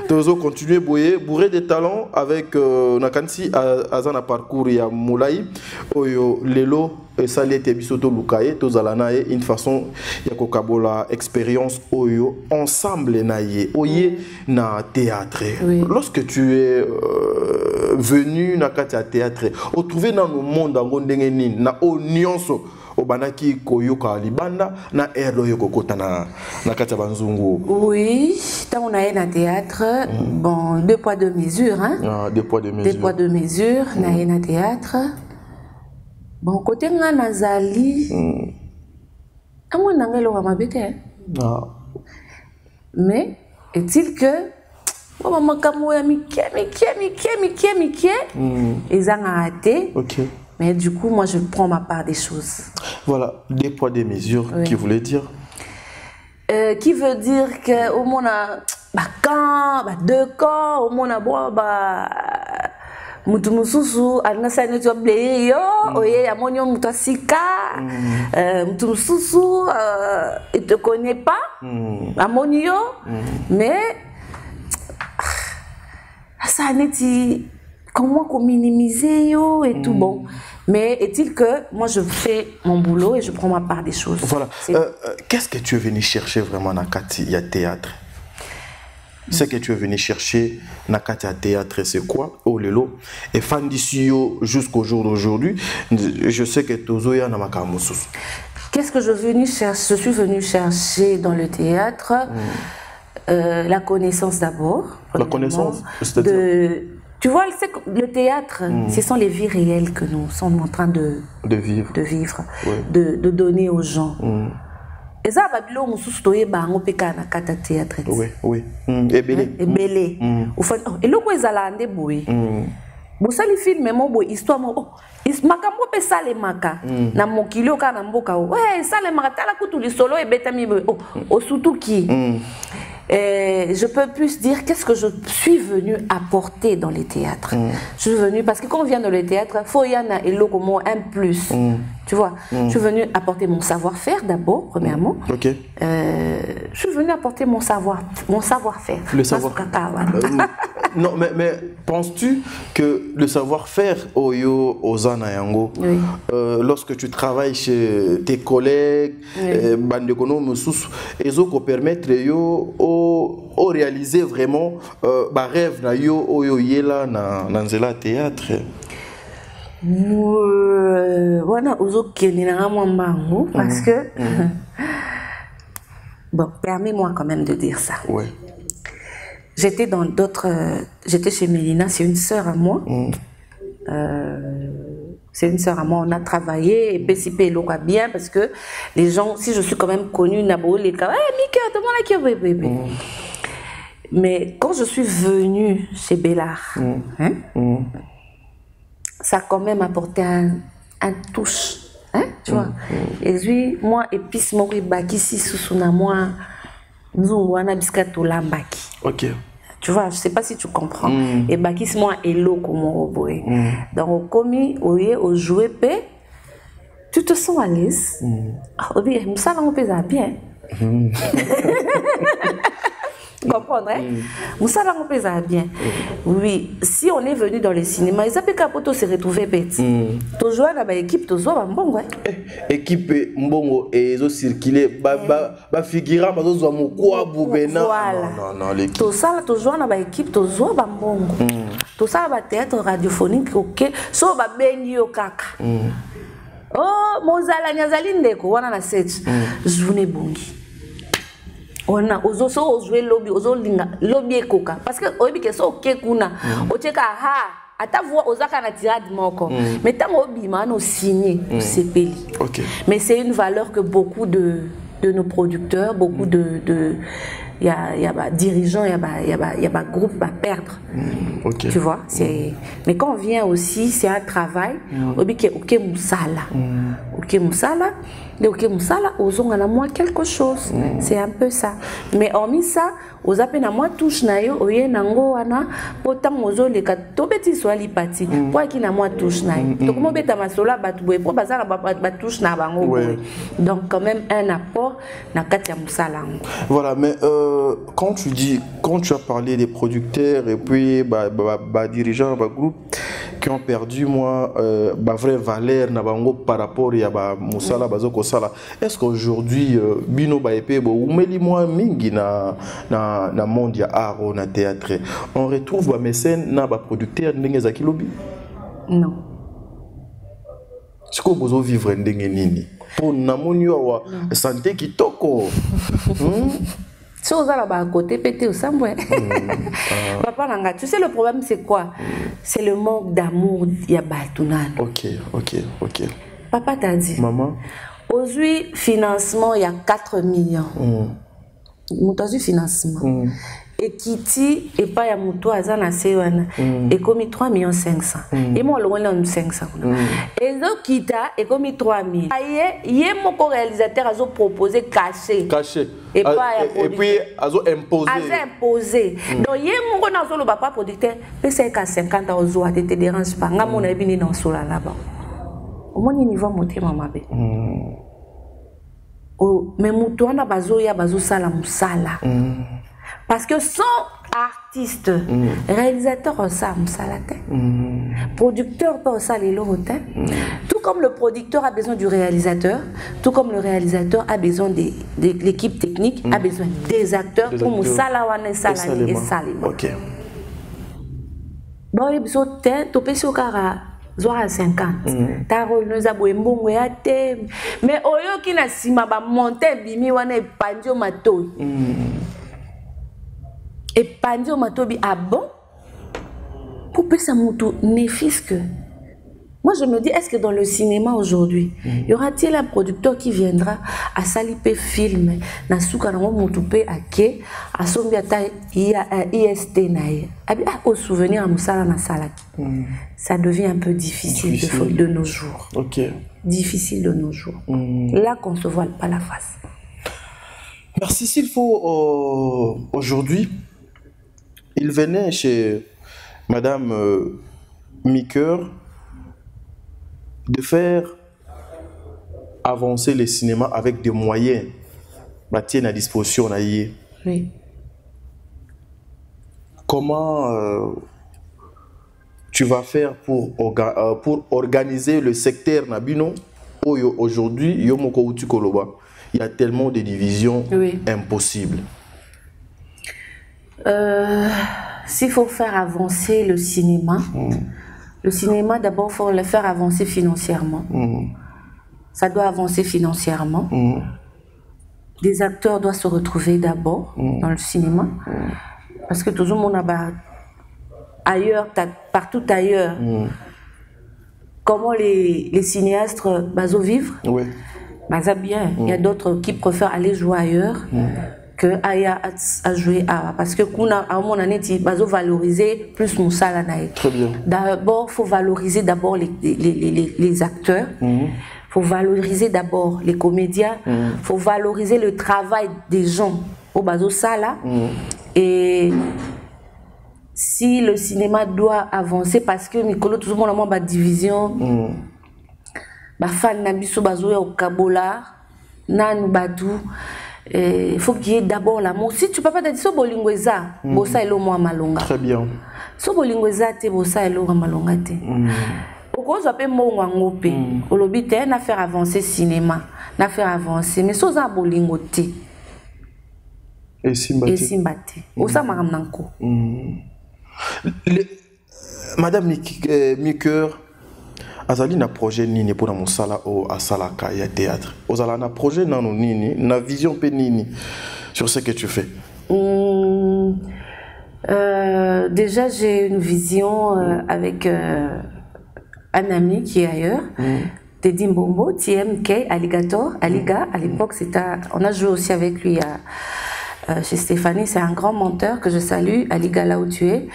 Tozo continue bourré des talents avec Nakansi Azana parcours ya Moulay, Oyo Lelo. Et ça l'était bisoto lukaye tozalanae une façon ya kokabola expérience oyo ensemble naie oye na théâtre. Lorsque tu es venu na katia théâtre o trouver dans le monde ngo ndenge nini na o nyonso obanaki koyoka libanda na erlo yokokota na katia banzungu. Oui, tant on a na théâtre bon 2 poids 2 mesures hein. 2 poids 2 mesures. 2 poids 2 mesures na théâtre. Bon, côté nga nazali, amon nangelo wa mabete. Mais est-il que maman kamo ya mikie, ils ont arrêté. Ok. Mais du coup, moi, je prends ma part des choses. Voilà, 2 poids 2 mesures, qui voulait dire. Qui veut dire que au moins camp, 2 camps, au moins mutu mususu alina ne tu blé yo oye amonyo mutu asika mutu mususu il te connaît pas amonyo mais ça neti comment minimiser yo et tout bon mais est-il que moi je fais mon boulot et je prends ma part des choses. Voilà. Qu'est-ce que tu es venu chercher vraiment dans Kati ya théâtre? Ce que tu es venu chercher Nakatia théâtre, c'est quoi? Oh lelo. Et Fandisio jusqu'au jour d'aujourd'hui, je sais que Tozoya Qu'est-ce que je suis venu chercher dans le théâtre? la connaissance d'abord. La connaissance, tu vois, le théâtre, ce sont les vies réelles que nous sommes en train de vivre, de donner aux gens. Et ça, babilo mususu toye bango peka na kata théâtre. Oui. Ebele. Et le quoi ezala ande boy. Bosa li film mo boy histoire mo makambo pe sale maka na mokili oka na mboka ouais sale maka tala kutu li solo e betami o surtout qui je peux plus dire qu'est-ce que je suis venue apporter dans les théâtres. Je suis venue parce que quand on vient dans le théâtre, faut y en a et l'eau comme un plus. Tu vois, je suis venue apporter mon savoir-faire d'abord, premièrement. Ok. Je suis venue apporter mon savoir-faire. Le savoir-faire. Non, mais penses-tu que le savoir-faire aux Anayango, lorsque tu travailles chez tes collègues, ils ont permettre au réaliser vraiment ba rêve na yo oyo yela na nzela théâtre? Voilà, parce que bon, permets-moi quand même de dire ça. Ouais. J'étais dans d'autres, j'étais chez Mélina, c'est une sœur à moi. C'est une sœur à moi, on a travaillé et PCP l'eau bien parce que les gens, si je suis quand même connue, Nabo, les gars, Mika, tout le monde a bébé. Mais quand je suis venue chez Bellard, ça a quand même apporté un touche, tu vois. Et puis, moi, épice, moi, baki, si sous moi, nous, on a biscato lambaki. Ok. Tu vois, je sais pas si tu comprends. Et baki, c'est moi, hello, comme on boy. Donc, au commis, au jouet, tu te sens à l'aise. Oh, bien, ça, on peut ça bien. Comprendre, hein? Moussa on peut ça bien. Oui, si on est venu dans le cinéma, ils appellent Capoto se retrouver bête. Tu joues dans l'équipe, tu joues Mbongo. Équipe Mbongo et ils ont circulé, ba figura, ba zo mo kwa boubena. Non, l'équipe. Tu ça, tu joues dans l'équipe, tu joues Mbongo. Tu ça, ba théâtre radiophonique, ok. So ba bengi yo kaka. Oh, mozala nyazali ndeko wana na set. Journée bongi. On a ozo jouer lobby, ozo linga lobby ekoka parce que oyebi ke so ke kuna ocheka ata voix ozaka na tirade moko mais tant obi man o signé c'est peli. OK. Mais c'est une valeur que beaucoup de nos producteurs, beaucoup de il y a dirigeants, il y a groupe va perdre. Okay. Tu vois, c'est mais quand on vient aussi, c'est un travail. Obi ke OK musala. OK musala. Donc, aux on a moi quelque chose. C'est un peu ça. Mais hormis ça, aux appels à moi touche nayo, oye nango wana, potam ozo le katobeti swali pati. Pour qui na moi touche nayo. Donc moi beta masola batoué pour bazala bat touche na bango. Donc quand même un apport na katia musala. Voilà, mais quand tu as parlé des producteurs et puis dirigeants, groupe qui ont perdu moi vraie valeur na bango par rapport à musala bazoko sala. Est-ce qu'aujourd'hui bino ba epé bo umeli moi mingi na monde ya art na théâtre on retrouve ba mécène na ba producteur ndenge za kilobi? Non. Est-ce que vous vivre ndenge nini pour na moni wa santé kitoko? Si vous allez à côté, pété au samboué. Papa Nanga, tu sais le problème c'est quoi? C'est le manque d'amour Yabatounan. Ok. Papa t'a dit. Maman. Aujourd'hui, financement, il y a 4 millions. Aujourd'hui, financement. Et Kiti, et pas ya Moutou Azana Sewana, et commis 3 millions 500. Et moi, le on 500. Et donc, Kita, et commis 3 000. Il y a mon réalisateur a proposé caché. Et puis, azo imposé. Donc, il y a mon papa producteur, c'est qu'à 50 ans, on te dérange pas. On a venu dans ce là-bas. Au moins, il va monter ma mabé. Mais Moutou, on a bazo sala musala. Parce que sans artiste, réalisateur, ça musala. Producteur, pas ça les lots. Tout comme le producteur a besoin du réalisateur, tout comme le réalisateur a besoin de l'équipe technique, a besoin des acteurs pour musala wane sala et sali. Ok. Bon, il besoin de topé sur cara. Zoa 50. Taro nous a boé mbongo ya te. Mais oyo ki na sima ba monter bimi wana panjo mato. Et Pandi Matobi, ah bon? Pour que ça ne fils que. Moi, je me dis, est-ce que dans le cinéma aujourd'hui, y aura-t-il un producteur qui viendra à saliper film, na souka na moutoupe à ke, à sombiata IST naïe, au souvenir à Moussala na salaki. Ça devient un peu difficile. De nos jours. Ok. Difficile de nos jours. Là qu'on se voile pas la face. Merci. S'il faut aujourd'hui, il venait chez Madame Miker de faire avancer le cinéma avec des moyens tiennent à disposition. Oui. Comment tu vas faire pour organiser le secteur Nabino aujourd'hui, il y a tellement de divisions impossibles. S'il faut faire avancer le cinéma, d'abord, il faut le faire avancer financièrement. Ça doit avancer financièrement. Des acteurs doivent se retrouver d'abord dans le cinéma. Parce que tout le monde a ailleurs, partout ailleurs. Comment les cinéastes vivent? Oui. Bien. Il y a d'autres qui préfèrent aller jouer ailleurs que à jouer à. Parce que à mon année, il faut valoriser plus Moussala. Très bien. D'abord, il faut valoriser d'abord les acteurs. Il faut valoriser d'abord les comédiens. Il faut valoriser le travail des gens au Bazo Sala. Et si le cinéma doit avancer, parce que Mikolo, tout le monde a une division, fan Nabiso Bazo au Kabola, Nan Badou. Il faut qu'il y ait d'abord l'amour. Si tu ne peux pas dire so bolingweza, bossa elo moi malonga. Très bien. So bolingweza te bossa elo malonga te. Pourquoi ça peut monga ngope? Olobi te na faire avancer cinéma, na faire avancer. Mais so za bolingote. Et simbate. Et simbate. Osa maramnanko. Madame Miker, azali na projet nini pour mon sala au asalaka ya théâtre. Ozala na projet nano nini, na vision pe nini sur ce que tu fais. Déjà j'ai une vision avec un ami qui est ailleurs. Teddy Mbombo, TMK, Alligator, Aliga. À l'époque, on a joué aussi avec lui chez Stéphanie. C'est un grand menteur que je salue, Aliga là où tu es.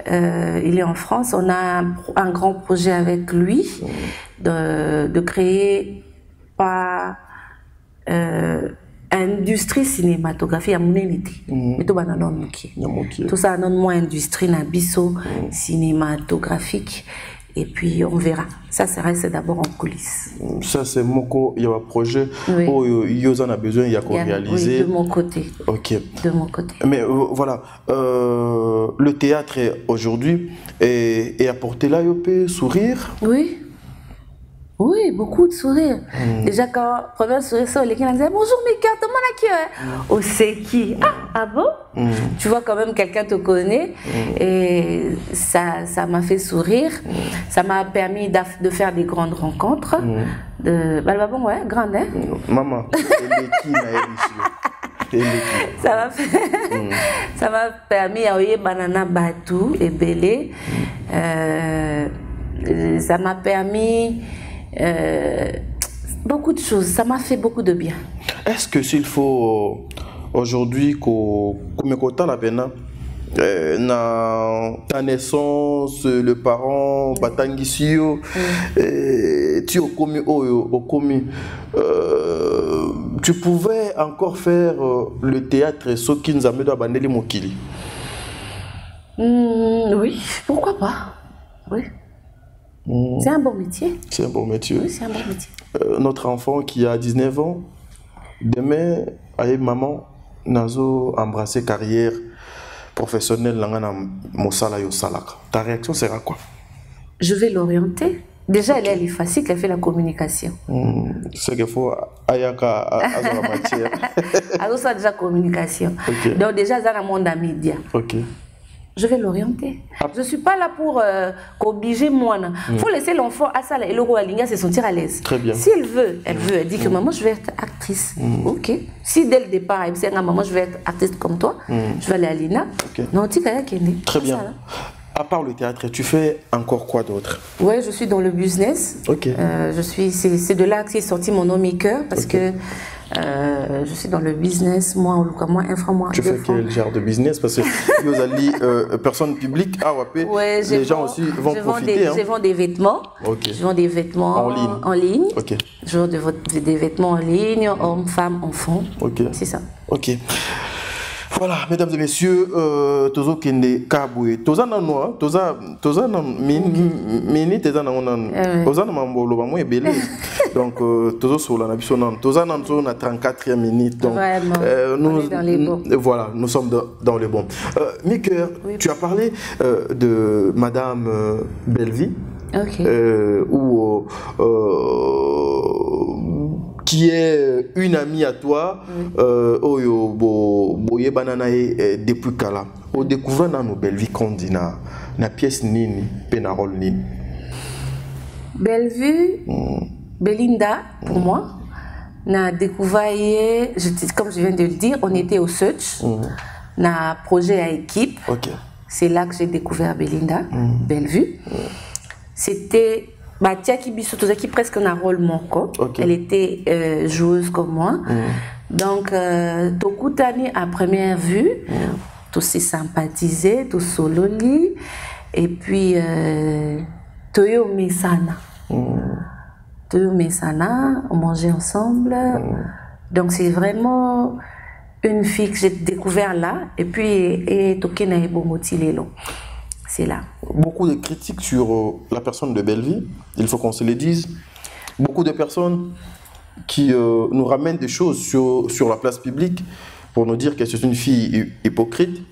Il est en France. On a un grand projet avec lui de créer industrie cinématographique à Mouneniti. Tout ça, non moins industrie nabiso cinématographique. Et puis on verra. Ça reste d'abord en coulisses. Ça c'est Moko, il y a un projet où Yosan a besoin, il y a qu'on réaliser. Oui, de mon côté. Ok. De mon côté. Mais voilà, le théâtre aujourd'hui est apporté là, il peut sourire. Oui. Oui, beaucoup de sourires. Déjà, quand premier sourire, les gens disaient bonjour, Miker, comment est-ce que oh, c'est qui? Ah bon? Tu vois, quand même, quelqu'un te connaît. Et ça m'a fait sourire. Ça m'a permis de faire des grandes rencontres. Bon, ouais, grande, hein? Maman, ça m'a permis à Banana Batou et Belé. Ça m'a permis beaucoup de choses. Ça m'a fait beaucoup de bien. Est-ce que s'il faut aujourd'hui qu'on la peine na ta naissance, le parent Batangisio, tu tu pouvais encore faire le théâtre Sokinzamedo Abandeli Mokili? Oui, pourquoi pas? Oui. C'est un bon métier. C'est un bon métier. Oui, c'est un bon métier. Notre enfant qui a 19 ans, demain, avec maman, Nazo embrasser carrière professionnelle dans Moussala Yosalaka. Ta réaction sera quoi? Je vais l'orienter. Déjà, elle est facile, elle fait la communication. C'est qu'il faut ayaka à la matière. Alors, ça déjà communication. Donc, déjà, dans le monde des médias. Ok. je vais l'orienter. Je ne suis pas là pour obliger moi. Il faut laisser l'enfant à ça et le roi Alinga se sentir à l'aise. Très bien. Si elle veut, elle dit que maman, je vais être actrice. Ok. Si dès le départ, elle me dit maman, je vais être artiste comme toi, je vais aller à l'INA. Non, tu sais très bien. À part le théâtre, tu fais encore quoi d'autre? Oui, je suis dans le business. C'est de là qu'est sorti mon nom maker parce que je suis dans le business, moi, infra, moi. Tu fais quel genre de business? Parce que vous allez personne publique, les gens aussi vont profiter. Je vends des vêtements. Je vends des vêtements en ligne. Je vends des vêtements en ligne, hommes, femmes, enfants. C'est ça. Ok. Voilà, mesdames et messieurs, tozo kende kabwe, toza na noa, toza na mini, toza na mambolo ba moi belé. Donc tozo sola na biso nan, toza na 34e minute. Donc nous dans les bons. Voilà, nous sommes dans les bons. Maker, tu as parlé de Madame Bellevie. Qui est une amie à toi, boye banana depuis Kala. Au découvrir dans nos Bellevie Kondi na pièce nini, penarol nini. Bellevue, Belinda pour moi, na découvert, comme je viens de le dire, on était au search, na projet à équipe. C'est là que j'ai découvert Belinda, Bellevue. C'était Tiaki Bisso, qui presque un rôle manquant. Elle était joueuse comme moi. Donc, Tokutani à première vue, tout s'est sympathisé, tout sololi. Et puis, Toyo Mesana. Toyo Mesana, on mangeait ensemble. Donc, c'est vraiment une fille que j'ai découvert là. Et puis, et Tokena Ebomoti Lelo. C'est là. Beaucoup de critiques sur la personne de Bellevie, il faut qu'on se le dise. Beaucoup de personnes qui nous ramènent des choses sur la place publique pour nous dire que c'est une fille hypocrite.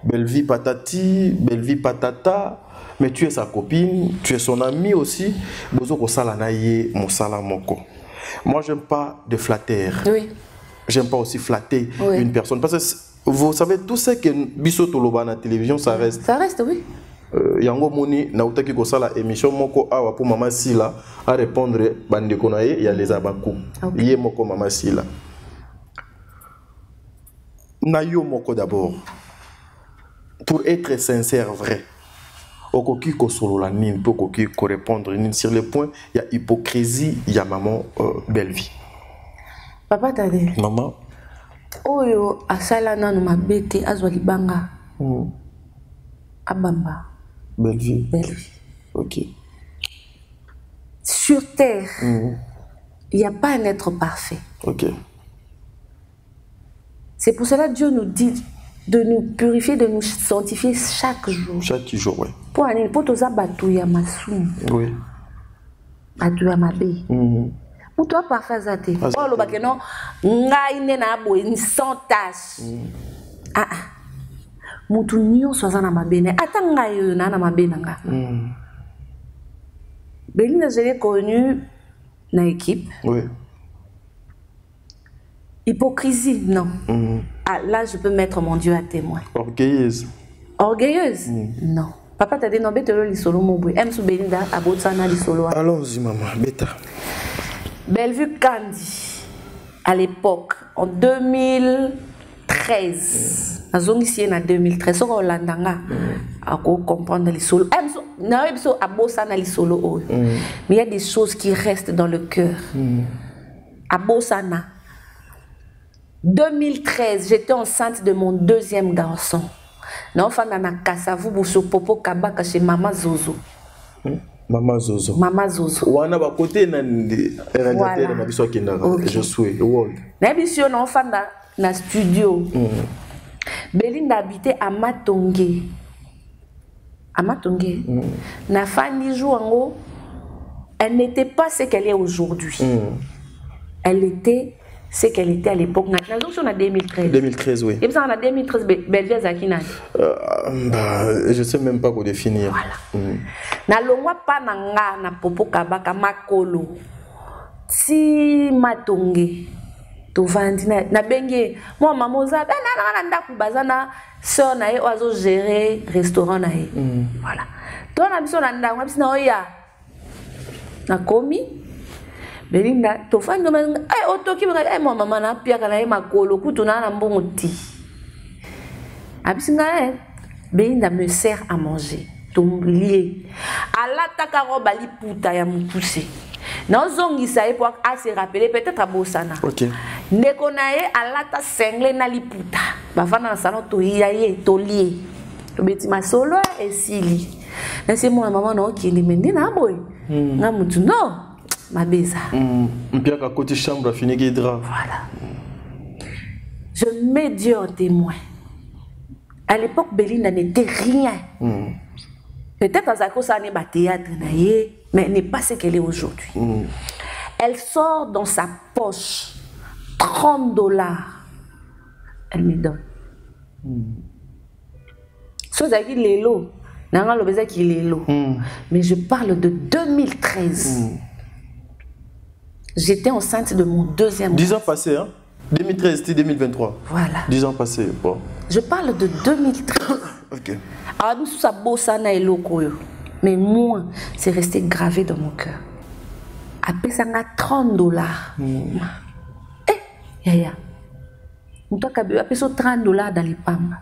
Bellevie patati, Bellevie patata, mais tu es sa copine, tu es son amie aussi. Moi, j'aime pas de flatteurs. J'aime pas aussi flatter une personne. Parce que vous savez, tout ce que Bisso Toloba na télévision, ça reste. Ça reste, oui. Yango Moni, na utaki ko sala émission moko awa pour Mama Sila à répondre bande konaye ya les abakou. Yé moko Mama Sila. Na yo moko d'abord. Pour être sincère, vrai. Okoki ko solo la nine, pour koki ko répondre nine sur le point, il y a hypocrisie, il y a maman Bellevie. Papa tade. Maman. Oyo asala nanu mabete azwa libanga. Abamba. Bellevie. Bellevie. Ok. Sur terre, il n'y a pas un être parfait. Ok. C'est pour cela que Dieu nous dit de nous purifier, de nous sanctifier chaque jour. Chaque jour, oui. Pour aller pour tous abatouya masum. Oui. Batouya mabe. Pour toi parfait zate. Oh le bakeno ngai nena boye sans tache. Mutu nyonso aza na mabene ata ngai oyo na mabene nga. Belinda, je l'ai connue dans l'équipe. Oui. Hypocrisie, non. Ah, là, je peux mettre mon Dieu à témoin. Orgueilleuse. Orgueilleuse? Non. Papa t'a dit non, bête le solo mobile. M sous Belinda à Botswana li solo. Allons-y maman, bêta. Bellevue Kandi à l'époque en 2013. Ici en 2013, on landanga à comprendre les solos. Mais il y a des choses qui restent dans le cœur. À Bossana, 2013, j'étais enceinte de mon deuxième garçon. Non, fana kasavu buso popo kabaka chez Mama Zozo. Mama Zozo. Mama Zozo. Wana ba côté na radiateur na biso kinara. Je suis world. Na biso na fana na studio. Belinda habitait à Matongé. À Matongé. Na fani jouango, elle n'était pas ce qu'elle est aujourd'hui. Elle était ce qu'elle était à l'époque. En 2013. 2013, oui. Et puis en 2013, Bellevue Zakina. Je ne sais même pas quoi définir. Voilà. Na longwa pa nanga na popo kabaka makolo. Si Matongé. Na benge moi maman za na ndaku bazana sœur na ye ozo gérer restaurant na ye. Voilà. Donc na biso na ndanga biso na oya. Na komi Belinda to fando man ay otoki ba mo mama na pia kana ye makolo kutuna na mbongo ti. Abisinga Belinda me sert à manger. Tomblier. Alata karoba li puta ya mupuse. Na zongisa ye pour se rappeler peut-être à Bosana. OK. Ndeko na ye alata sengle na li puta. Ba fana na salon to ya ye to lié. To beti masolo esili. Na c'est moi maman no ki ndimende na boy. Na mutu no. Ma beza. Bien qu'à côté chambre fini qui drap. Voilà. Je mets Dieu en témoin. À l'époque, Belinda n'était rien. Peut-être à Zako, ça n'est pas théâtre, mais elle n'est pas ce qu'elle est aujourd'hui. Elle sort dans sa poche $30. Elle me donne. Mais je parle de 2013. J'étais enceinte de mon deuxième. 10 ans passés, hein? 2013, c'était 2023. Voilà. 10 ans passés, bon. Je parle de 2013. Ok. Mais moi, c'est resté gravé dans mon cœur. Après ça, $30. Eh, yaya. Après ça, $30 dans les pommes.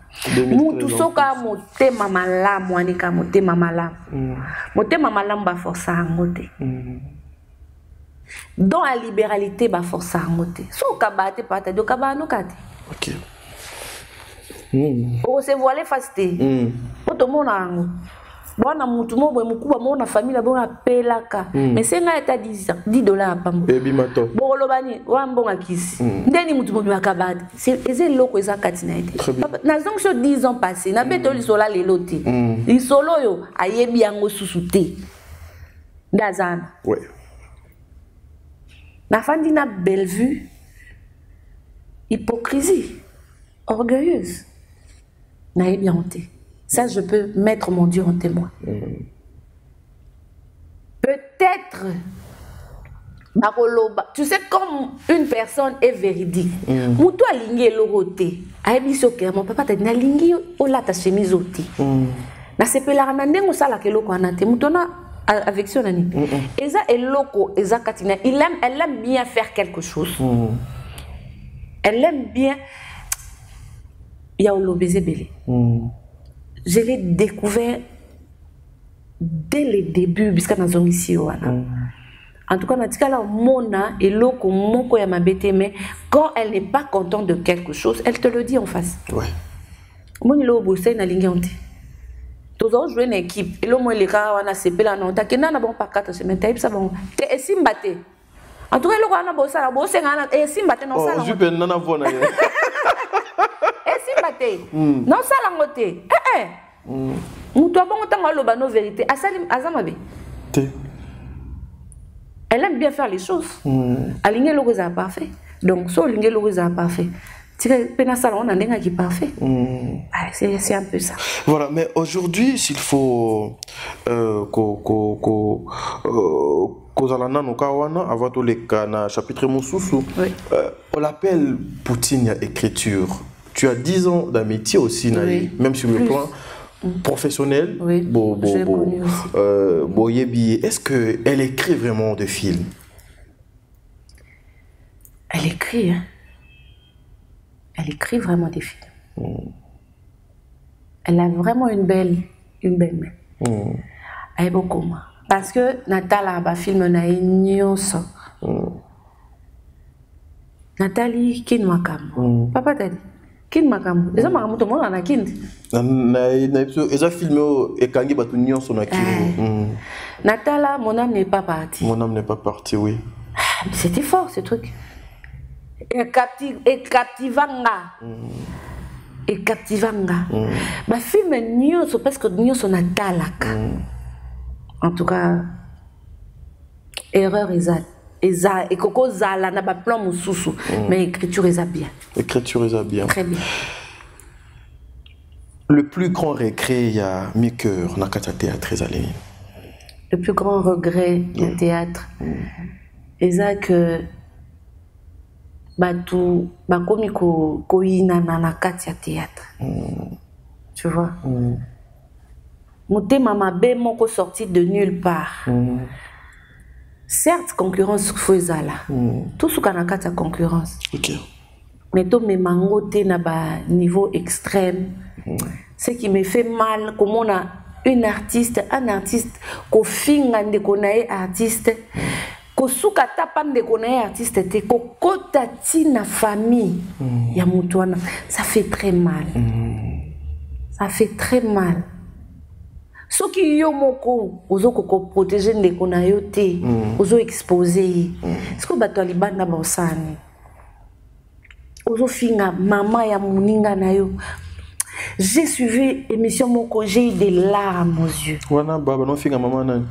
Nous, tout ça, quand je suis malam, moi, je suis malam. Je suis malam, je force à monter. Dans la libéralité, je force à monter. Si vous avez pas de Ok. On se voit les fastés. Tout le monde Bona mutu mo boy mukuba mo na famille bona pelaka mais c'est nga eta $10 pambo ebimato bo lobani wa mbonga kisi ndeni mutu mo bakabadi c'est loko eza katina ete na zongo so 10 ans passés na beto lisola leloti lisolo yo ayebi yango susute ndazana ouais na fandi na Bellevue hypocrisie orgueilleuse na yebi honte. Ça, je peux mettre mon Dieu en témoin. Peut-être, tu sais, comme une personne est véridique, Moutou a ligné l'oroté. Mon papa t'a dit, na ligné ou la ta chemise oti. Na sepe la ramande moussala ke loko anate. Moutona avec son ami. Eza et loko, eza katina. Elle aime bien faire quelque chose. Elle aime bien. Il y a l'obésé belé. Je l'ai découvert dès le début, puisque nous sommes ici. En tout cas, Mona et Loko Moko ya mabete, mais quand elle n'est pas contente de quelque chose, elle te le dit en face. Ouais. Moi, je suis na lingi. Tous autres jouent une équipe. Et là, moi, les gars, on a CP là, non. T'as qu'un an, bon, pas 4 semaines. T'as eu ça, bon. T'es simbate. En tout cas, le gars, on a bossé là, bossé, et simbate, non, ça. Oh, je peux n'en avoir. Non, ça la moté. Nous doit bon autant le bano vérité. Azamabe. Elle aime bien faire les choses. Aligner le rose parfait. Donc, so aligner le rose parfait. Tu sais, ça on a un qui parfait. C'est un peu ça. Voilà, mais aujourd'hui, s'il faut avant tous les cas, chapitre Moussoussou, on l'appelle Poutine écriture. Tu as 10 ans d'un métier aussi, même sur le plan professionnel. Oui, est-ce qu'elle écrit vraiment des films? Elle écrit, hein. Elle écrit vraiment des films. Elle a vraiment une belle main. Elle est beaucoup. Parce que Nathalie a un film na Nyonso. Nathalie Kinwakam. Papa t'a dit. Kin makam. Eza makamu to mona na kin. Na eza filmé et kangi batu nyonso na kin. Natala, mon âme n'est pas partie. Mon âme n'est pas partie, oui. C'était fort ce truc. Et captivanga. Et captivanga. Ma film nyonso parce que nyonso na talaka. En tout cas, erreur exacte. Et Coco Zala n'a pas plan Moussoussou, mais écriture est bien. Écriture est bien. Très bien. Le plus grand regret, il y a mi-cœur, dans le théâtre. Le plus grand regret du théâtre, c'est que Batou, Bakomi Koina na Katia théâtre. Tu vois. Motema mabe moko sorti de nulle part. Certes, concurrence faisala. Tout ce qu'on a qu'à concurrence. Mais tout me mangote na ba niveau extrême. Ce qui me fait mal, comme on a un artiste ko finga de konae artiste, ko suka tapam de konae artiste te ko kota tina famille ya mutuana. Ça fait très mal. Ça fait très mal. Ce qui yo moko ozo ko protéger de konae te, ozo exposer. Ce que bato libanda ba osani. Ozo finga mama ya muninga na yo. J'ai suivi l'émission Moko, j'ai eu des larmes aux yeux. Wana baba no finga mama nani?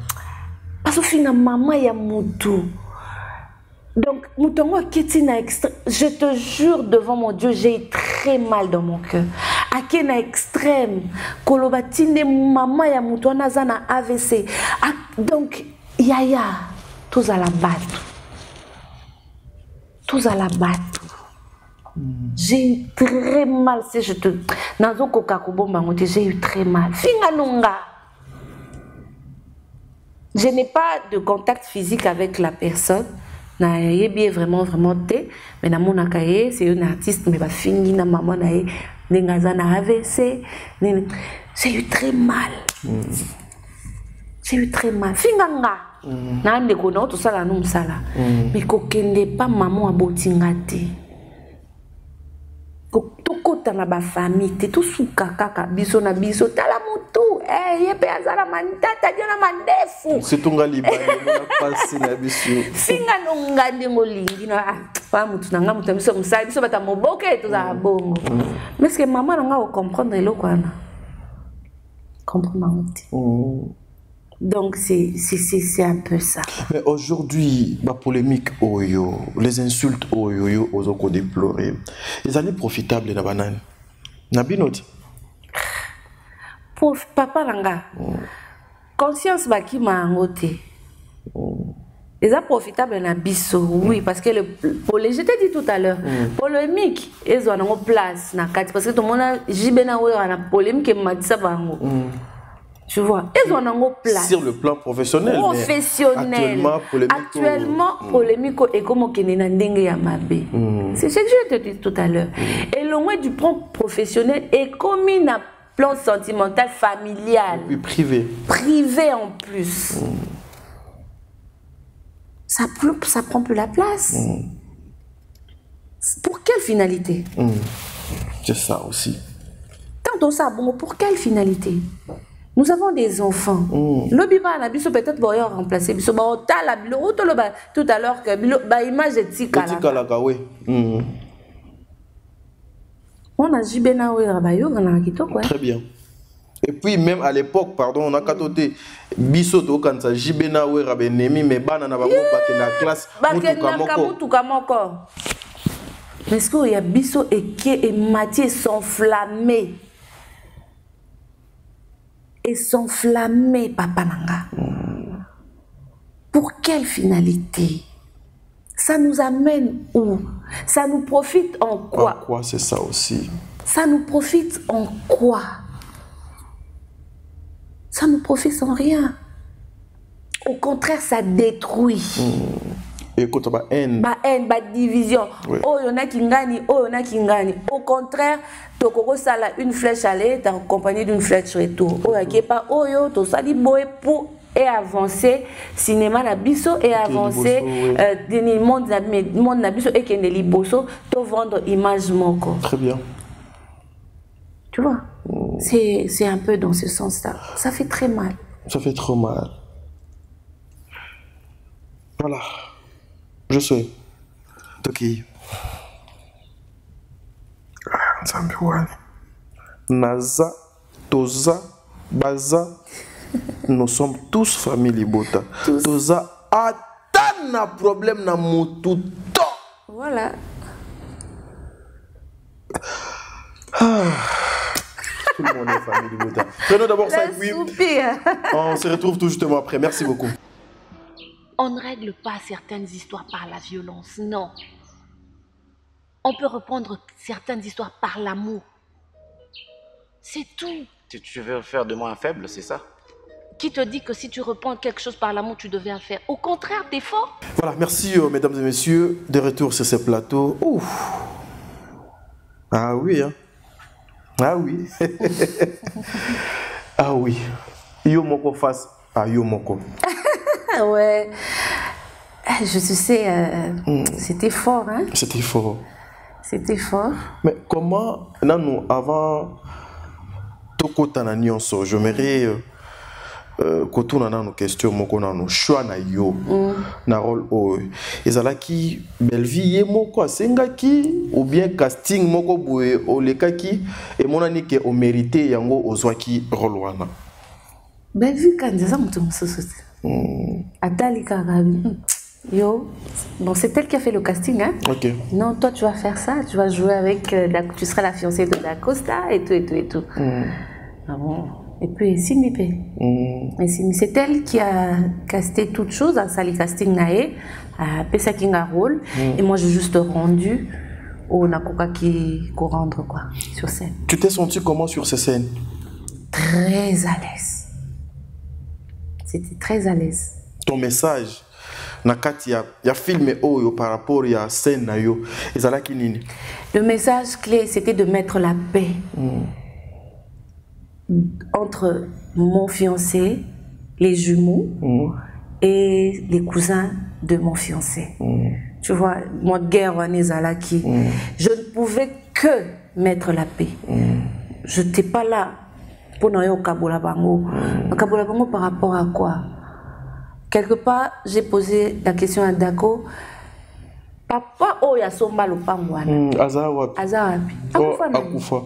Parce que finga mama ya mutu. Donc mutongo ketina extra. Je te jure devant mon Dieu, j'ai eu très mal dans mon cœur. Akena extrême. Kolobatine mama ya mutu anazana AVC. Donc yaya, tous à la battre. Tous à la battre. J'ai eu très mal, si je te... J'ai eu très mal. Je n'ai pas de contact physique avec la personne. Je vraiment té. Mais c'est une artiste, mais fini na maman AVC. J'ai eu très mal. J'ai eu très mal. Finganga. Mais kokende pas maman a botingate. Tokota na ba famille te to suka kaka biso na biso tala mutu yepe azala mandata diona mandefu situnga libani na pasi na biso singa nonga ngolingi na pa mutu nanga mutu biso musali biso bata moboke to za bongo mais ce que maman nanga o comprendre eloko ana comprendre mutu. Donc c'est un peu ça. Mais aujourd'hui, la polémique oyo, les insultes oyo ozoko déplorer. Les années profitables na banane. Na binoti. Pour papa langa. Conscience baki ma ngote. Les a profitable na biso, oui, parce que je t'ai dit tout à l'heure, polémique, ils ont en place na kati parce que tout le monde a jibena oyo na polémique et matisa bango. Tu vois, ils ont en place. Sur le plan professionnel. Actuellement, polémique et comme on est c'est ce que je te dis tout à l'heure. Et loin du plan professionnel et comme un plan sentimental familial. Et puis privé. Privé en plus. Ça prend plus la place. Pour quelle finalité? C'est ça aussi. Tant ça, bon, pour quelle finalité? Nous avons des enfants. Le biba na biso peut-être va remplacer biso ba otala tout à l'heure que ba image de tikala. On a jibena we ba yo na kitoko. Très bien. Et puis même à l'époque, pardon, on a katoté biso to quand ça jibena we rabenemi mais bana na bango ba ke na classe mutuka moko. Mais ce qu'il y a biso et Mathieu s'enflammer. Et s'enflammer, papa nanga. Pour quelle finalité? Ça nous amène où? Ça nous profite en quoi? En quoi, c'est ça aussi. Ça nous profite en quoi? Ça nous profite en rien. Au contraire, ça détruit. Et quand on a haine. Ba haine, ba division. Oui. Oh, y en a qui gagnent, oh, y en a qui gagnent. Au contraire, Tokoro sala une flèche aller, t'as accompagné d'une flèche retour. Oh, y a pas, oh, yo, to sali boy pour et avancer. Cinéma na biso et avancer. Le monde na biso et kende liboso, to vendre image moko. Très bien. Tu vois? C'est un peu dans ce sens-là. Ça fait très mal. Ça fait trop mal. Voilà. Je sais. Toki. Naza, Toza, Baza, nous sommes tous famille Bota. Toza, attends un problème na mututo. Voilà. Tout le monde est famille Bota. Prenons d'abord ça et puis on se retrouve tout justement après. Merci beaucoup. On ne règle pas certaines histoires par la violence, non. On peut reprendre certaines histoires par l'amour. C'est tout. Tu veux faire de moi un faible, c'est ça? Qui te dit que si tu reprends quelque chose par l'amour, tu devais le faire? Au contraire, t'es fort. Voilà, merci mesdames et messieurs. De retour sur ce plateau. Ouf. Ah oui, hein. Ah oui. Ah oui. Yo moko face à yo moko. Ouais. Je sais, c'était fort, hein. C'était fort. C'était fort. Mais comment, nous, avant Toko Nyonso, j'aimerais que tu aies une question, moko choix na yo, na rôle o. Ezalaki Belleville moko asengaki ou bien casting moko boye olekaki et monani ke o mérité yango ozwaki rôle wana. Belleville kanza mutu mususu. Atali kagabi. Yo, bon, c'est elle qui a fait le casting, hein? Ok. Non, toi, tu vas faire ça, tu vas jouer avec, tu seras la fiancée de Da Costa et tout, et tout, et tout. Ah bon? Et puis, c'est elle qui a casté toutes choses, à Sali Casting Nae, à Pesa Kinga Rôle, et moi, j'ai juste rendu au Nakoka qui rendre, quoi, sur scène. Tu t'es senti comment sur ces scènes? Très à l'aise. C'était très à l'aise. Ton message? Nakati ya filmé oyo par rapport à scène na yo ezalaki nini? Le message clé c'était de mettre la paix entre mon fiancé, les jumeaux et les cousins de mon fiancé. Tu vois, moi guerre wanezalaki, je ne pouvais que mettre la paix. Je n'étais pas là pour n'aller au Kabola Bango. Au Kabola Bango par rapport à quoi? Quelque part, j'ai posé la question à Dako. Papa, oh, ya somba lo pangwana. Azawapi. Azawapi. Akufa.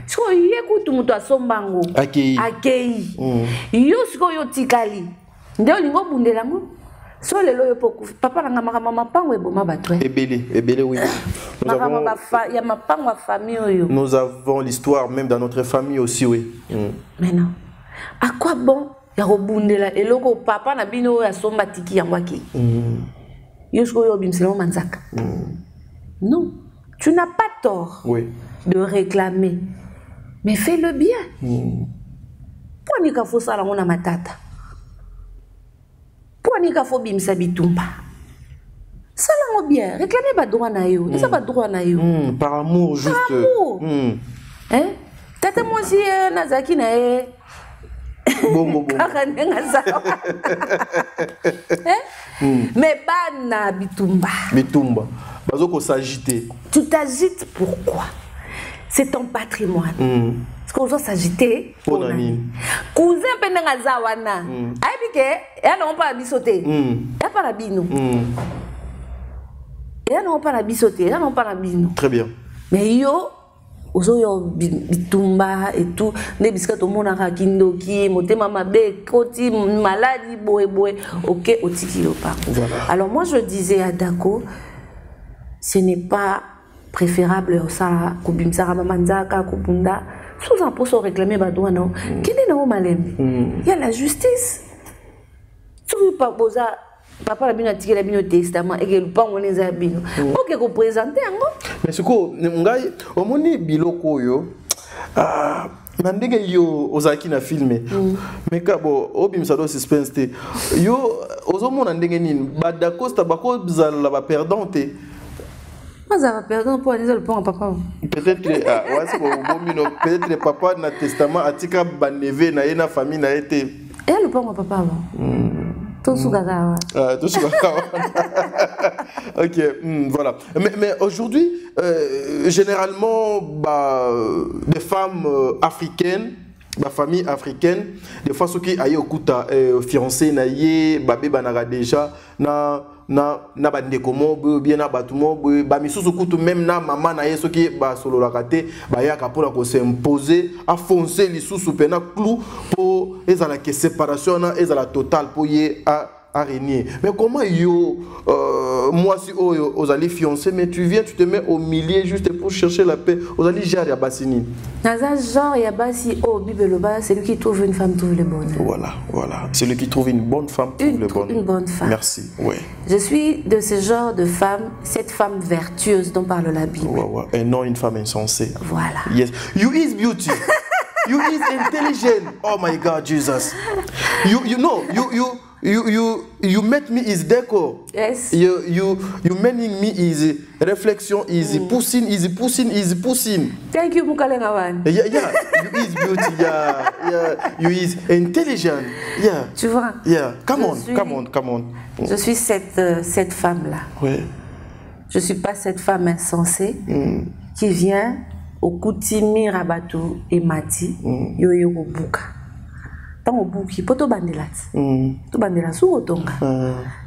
Siko yekutu mutu asombango. Akei. Akei. Yo siko yo tikali. Nde olingo bundelango. So lelo yo poku. Papa nanga mama pango eboma batwe. Ebele oui. Il y a ma pango famille oyo. Nous avons l'histoire même dans notre famille aussi, oui. Mais non. À quoi bon? Ya robundela eloko papa na bino ya somba tiki yangwaki. Yosko yo bimselo manzaka. Non, tu n'as pas tort de réclamer, mais fais-le bien. Pourquoi ni ka fo sala ngona matata? Pourquoi ni ka fo bimsa bitumba? Sala ngo bien, réclamer ba droit na yo, ça ba droit na yo. Par amour juste. Par amour. Hein? Tata moi si nazaki na e Bon. Mais bana bitumba. Bitumba. Bazoko s'agiter. Tu t'agites pourquoi? C'est ton patrimoine. Est-ce qu'on doit s'agiter? Pour nani. Cousin pendenga zawana. Aibike, ya non pas bisoté. Ya pas la bino. Ya non pas la bisoté, ya non pas la bino. Très bien. Mais yo ozoyo bitumba et tout ne biska to mona ka kindoki motema mabe koti maladie boé OK otiki yo pas. Alors moi je disais à Dako, ce n'est pas préférable ça kubimsara mamanzaka kubunda sous un poste réclamer badouana non kene na o malembe. Il y a la justice. Tu pas boza papa la bino tiki la bino testament et que le pas on les abino. OK ko présenter ngo. Mais ce ko ngai omoni biloko yo mandenge yo ozaki na filmé mais kabo obimsa do suspense te yo ozomona ndenge nini ba Da Costa bako zala ba perdante. Ça va perdre pour aller le pont à papa. Peut-être peut-être le papa na testament atika ba neve na yena famille na été. Et le pont à papa. Tout ce gaga. Tout ce gaga. OK, voilà. Mais aujourd'hui généralement des femmes africaines, ma famille africaine, des fois ceux qui aillent au kuta fiancé na yé babé banara déjà na bandeko mo bien na batumo ba misusu kutu même na maman na yeso ki ba solo la kate ba ya kapona ko s'imposer à foncer lisusu pena clou pour ezala que séparation na ezala total pour y à régner. Mais comment yo moi si aux alliés fiancés mais tu viens tu te mets au milieu juste pour chercher la paix aux alliés genre ya basini naza genre ya basi au bible bas c'est lui qui trouve une femme trouve le bonheur. Voilà c'est lui qui trouve une bonne femme trouve le bonheur. Une bonne femme. Merci. Je suis de ce genre de femme, cette femme vertueuse dont parle la Bible. Et non une femme insensée. Voilà. Yes, you is beauty. You is intelligent. Oh my God, Jesus. You know, you met me is deco. Yes. You meaning me is reflection, is pushing. Thank you, Mukalengawan. Yeah. You is beauty. Yeah. You is intelligent. Yeah. Tu vois? Yeah. Come on. Je suis cette femme-là. Oui. Je ne suis pas cette femme insensée qui vient au Koutimi, Rabatou et Mati, Yoyo Buka. Tant au Bouki, poto bandelat. To bandelat sous otonga.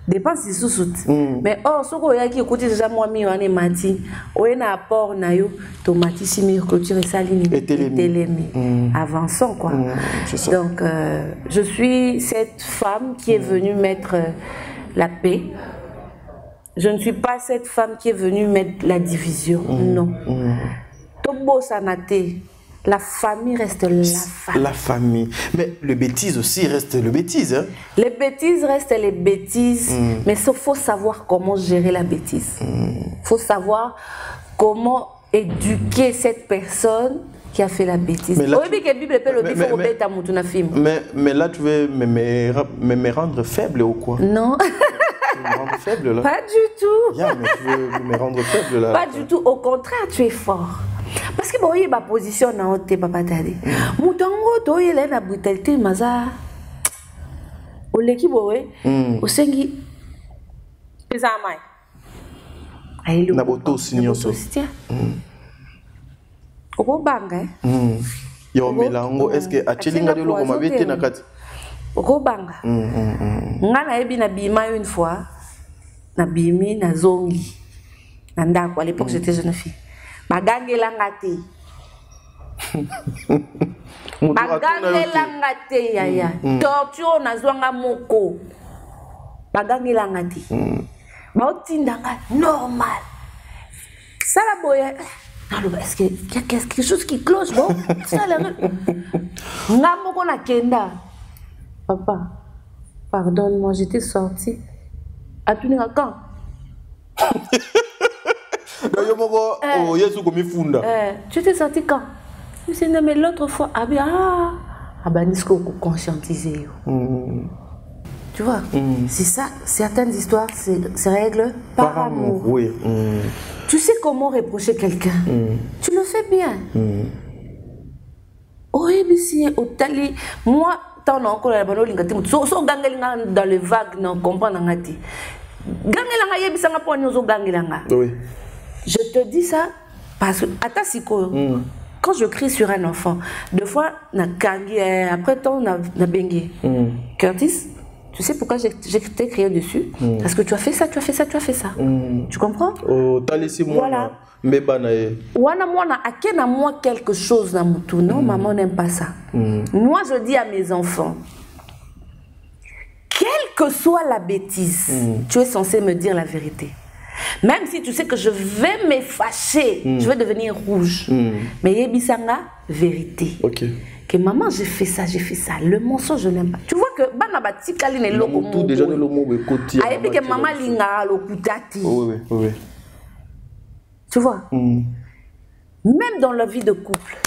Dépense sous sout. Mais soko yaki écoute déjà moi mi wane Mati. Oye na apport na yo tomati simi clôture et saline et télémi. Avançons quoi. Donc je suis cette femme qui est venue mettre la paix. Je ne suis pas cette femme qui est venue mettre la division. Non. Tobo Sanate, la famille reste la famille. La famille. Mais le bêtise aussi reste le bêtise. Hein? Les bêtises restent les bêtises. Mais il faut savoir comment gérer la bêtise. Il faut savoir comment éduquer cette personne qui a fait la bêtise. Mais là, tu veux me rendre faible ou quoi? Non. Me rendre faible là? Pas du tout. Yeah, mais tu veux me rendre faible là? Pas du tout. Au contraire, tu es fort. Parce que bon, il y a ma position dans le papa tadi. Moutongo, toi, il est la brutalité, maza. Au l'équipe, oui. Au sengi. Les amai. Aïe, le. Naboto signoso. Au banga. Yo melango, est-ce que achelinga de logo mabete na kati? Au banga. Ngana ebi na bima une fois. Na bimi na zongi. Nandako, à l'époque j'étais jeune fille. Bagangela ngate. Bagangela ngate yaya. Torture na zwanga moko. Bagangela ngate. Baotindanga normal. Ça la boya. Alors est-ce qu'il y a quelque chose qui cloche bon? Ça la. Ngamoko na kenda. Papa, pardonne-moi, j'étais sortie. À tout quand? Tu étais sorti quand? Je me suis dit, mais l'autre fois, Nisko conscientiser. Tu vois, c'est ça, certaines histoires se règlent par amour. Oui. Tu sais comment reprocher quelqu'un. Tu le fais bien. Moi, tant encore la bonne ligne, so dans le vague, non, comprendre ngati. Gangelanga yebisanga pour nous gangelanga. Oui. Je te dis ça parce que quand je crie sur un enfant, deux fois na kangi après temps na bengi. Curtis, tu sais pourquoi j'ai crié dessus? Parce que tu as fait ça. Tu comprends? Oh, t'as laissé moi. Voilà. Moi quelque chose dans mon tout. Non, maman n'aime pas ça. Moi, je dis à mes enfants, quelle que soit la bêtise, tu es censé me dire la vérité. Même si tu sais que je vais me fâcher, je vais devenir rouge. Mais yebisanga, vérité. Ok. Que maman, j'ai fait ça. Le mensonge, je n'aime pas. Tu vois que banabati kaline loko mo. Tout déjà de l'homo be koti. Ayebi que maman linga lo kutati. Oui. Tu vois? Même dans la vie de couple.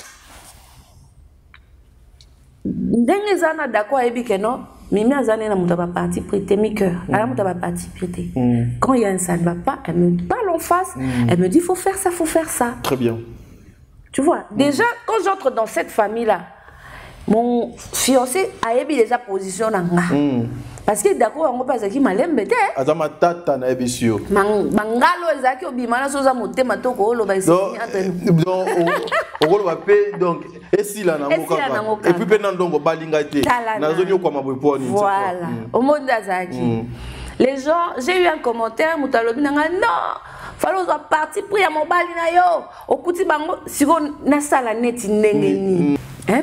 Dengue zana d'accord ayebi que non. Mimi azane na mutaba parti prêter mi cœur. Alors mutaba parti prêter. Quand il y a ça ne va pas, elle me parle en face. Elle me dit faut faire ça. Très bien. Tu vois? Déjà quand j'entre dans cette famille là, mon fiancé a eu déjà position dans nga. Parce que d'accord on pas qui malembe te. Azama tata na ebisio. Mangalo ezaki obimana soza motema toko lo ba isi entre nous. Donc et si là na moka. Et puis pendant donc balinga te. Na zoni kwa mabwepo ni. Voilà. Au monde azaki. Les gens, j'ai eu un commentaire mutalobi nanga non. Falo zo parti pour ya mobali na yo. Okuti bango siko na sala neti ndenge ni.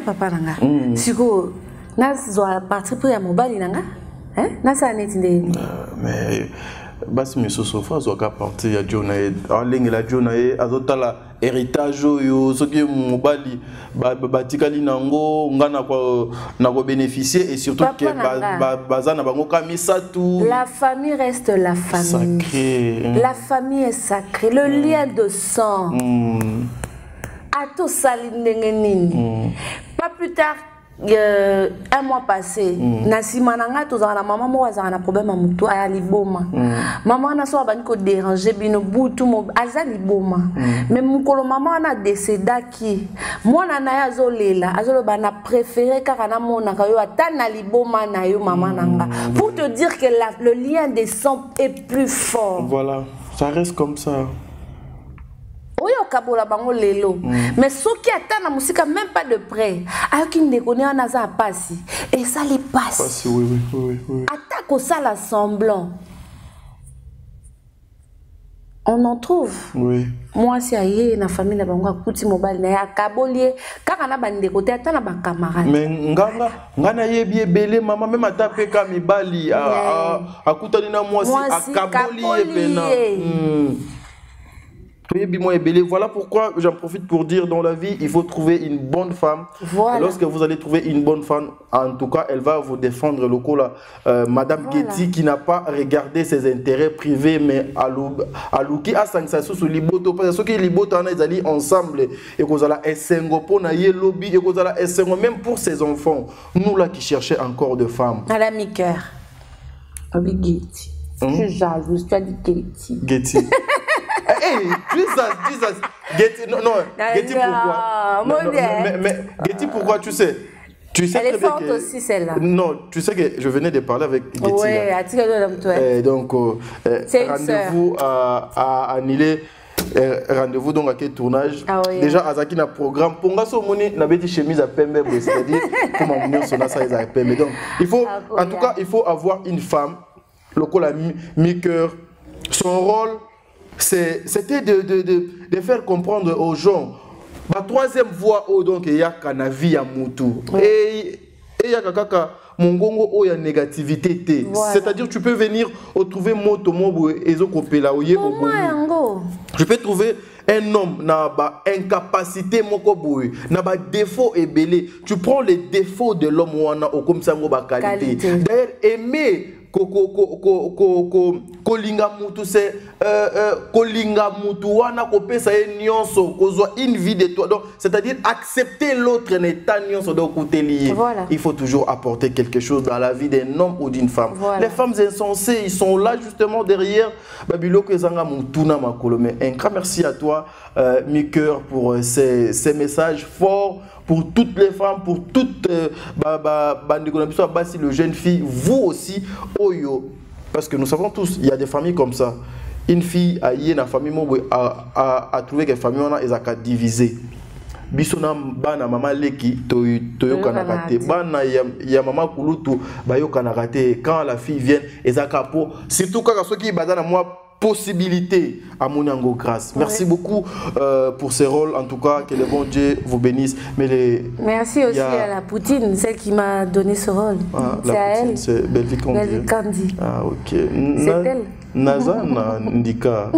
Papa nanga. Siko na zo parti pour ya mobali nanga. Na sala neti ndenge ni. Mais basi misosofa zo ka parti ya Jona e alingi la Jona e azotala héritage yo soki mobali batikali nango ngana kwa na ko bénéficier et surtout que bazana bango kamisa tout. La famille reste la famille. Sacré. La famille est sacrée, le lien de sang. ato sali ndenge nini. Pas plus tard un mois passé na sima na nga tozala na maman mo azala na problème à mutu aya liboma maman na so abani ko déranger bino butu mo aza liboma mais mukolo maman na décédaki mwana na ya azolela azoloba na préféré kaka na mona ka yo ata na liboma na yo maman nanga pour te dire que le lien des sang est plus fort. Voilà, ça reste comme ça. Oui, au Kabola bango lelo. Mais ceux qui attendent la musique même pas de près. Alors qu'ils ne connaissent un hasard passi. Et ça les passe. Passi, oui. Attaque au sale assemblant. On en trouve. Oui. Moi, si aïe, na famille na bango akuti mobile na ya kabolier. Car on a bande côté attend na ba camarade. Mais ngana yebi ebele maman même atape kami bali akutani na moi si akabolier pena. Voilà pourquoi j'en profite pour dire dans la vie, il faut trouver une bonne femme. Voilà. Lorsque vous allez trouver une bonne femme, en tout cas, elle va vous défendre le coup là. Madame Getty qui n'a pas regardé ses intérêts privés, mais alouki a sensation sur liboto parce que ceux qui liboto en ezali ensemble et qu'on a la essengo pour na lobby et qu'on a la essengo même pour ses enfants. Nous là qui cherchons encore de femmes. Madame Miker. Getty. Je suis jalouse, tu as dit Getty. Getty. Hey, Jesus. Getty, non, Getty pourquoi? Mais Getty pourquoi, tu sais elle est forte aussi celle-là. Non, tu sais que je venais de parler avec Getty. Oui, donc, rendez-vous à Nilé. Rendez-vous donc à quel tournage? Déjà, Azaki na programme. Ponga so moni na beti chemise à pembe, c'est-à-dire comment on sona ça ils à pembe. Donc, il faut, en tout cas, il faut avoir une femme. Le col a mis cœur. Son rôle. C'était de faire comprendre aux gens ma troisième voie donc il y a kanavi ya mutu et il y a kaka mongongo o ya négativité c'est-à-dire tu peux venir trouver moto mobo ezo kopela oye tu peux trouver un homme na ba incapacité moko boy na ba défaut ebelé tu prends les défauts de l'homme wana au comme ça ngo ba qualité d'ailleurs aimer kolinga mutu c'est kolinga mutu wana kopesa nyonso kozwa une vie de toi donc c'est-à-dire accepter l'autre n'étant nyonso de côté lié. Il faut toujours apporter quelque chose dans la vie d'un homme ou d'une femme. Les femmes insensées ils sont là justement derrière babiloko ezanga mutuna makolo. Mais un grand merci à toi Miker pour ces messages forts pour toutes les femmes, pour toutes le jeune fille, vous aussi, Oyo. Parce que nous savons tous, il y a des familles comme ça. Une fille a famille a trouvé que famille est divisée. Bisona bana mama leki toyo kanakate bana ya mama kulutu bayo kanakate quand la fille vient ezakapo surtout quand ceux qui bazana moi possibilité à Monango grâce. Merci beaucoup pour ces rôles, en tout cas, que le bon Dieu vous bénisse. Merci aussi à la Poutine, celle qui m'a donné ce rôle. C'est à elle. C'est Belvic Kandi. Ah, ok. C'est elle. Nazana Ndika.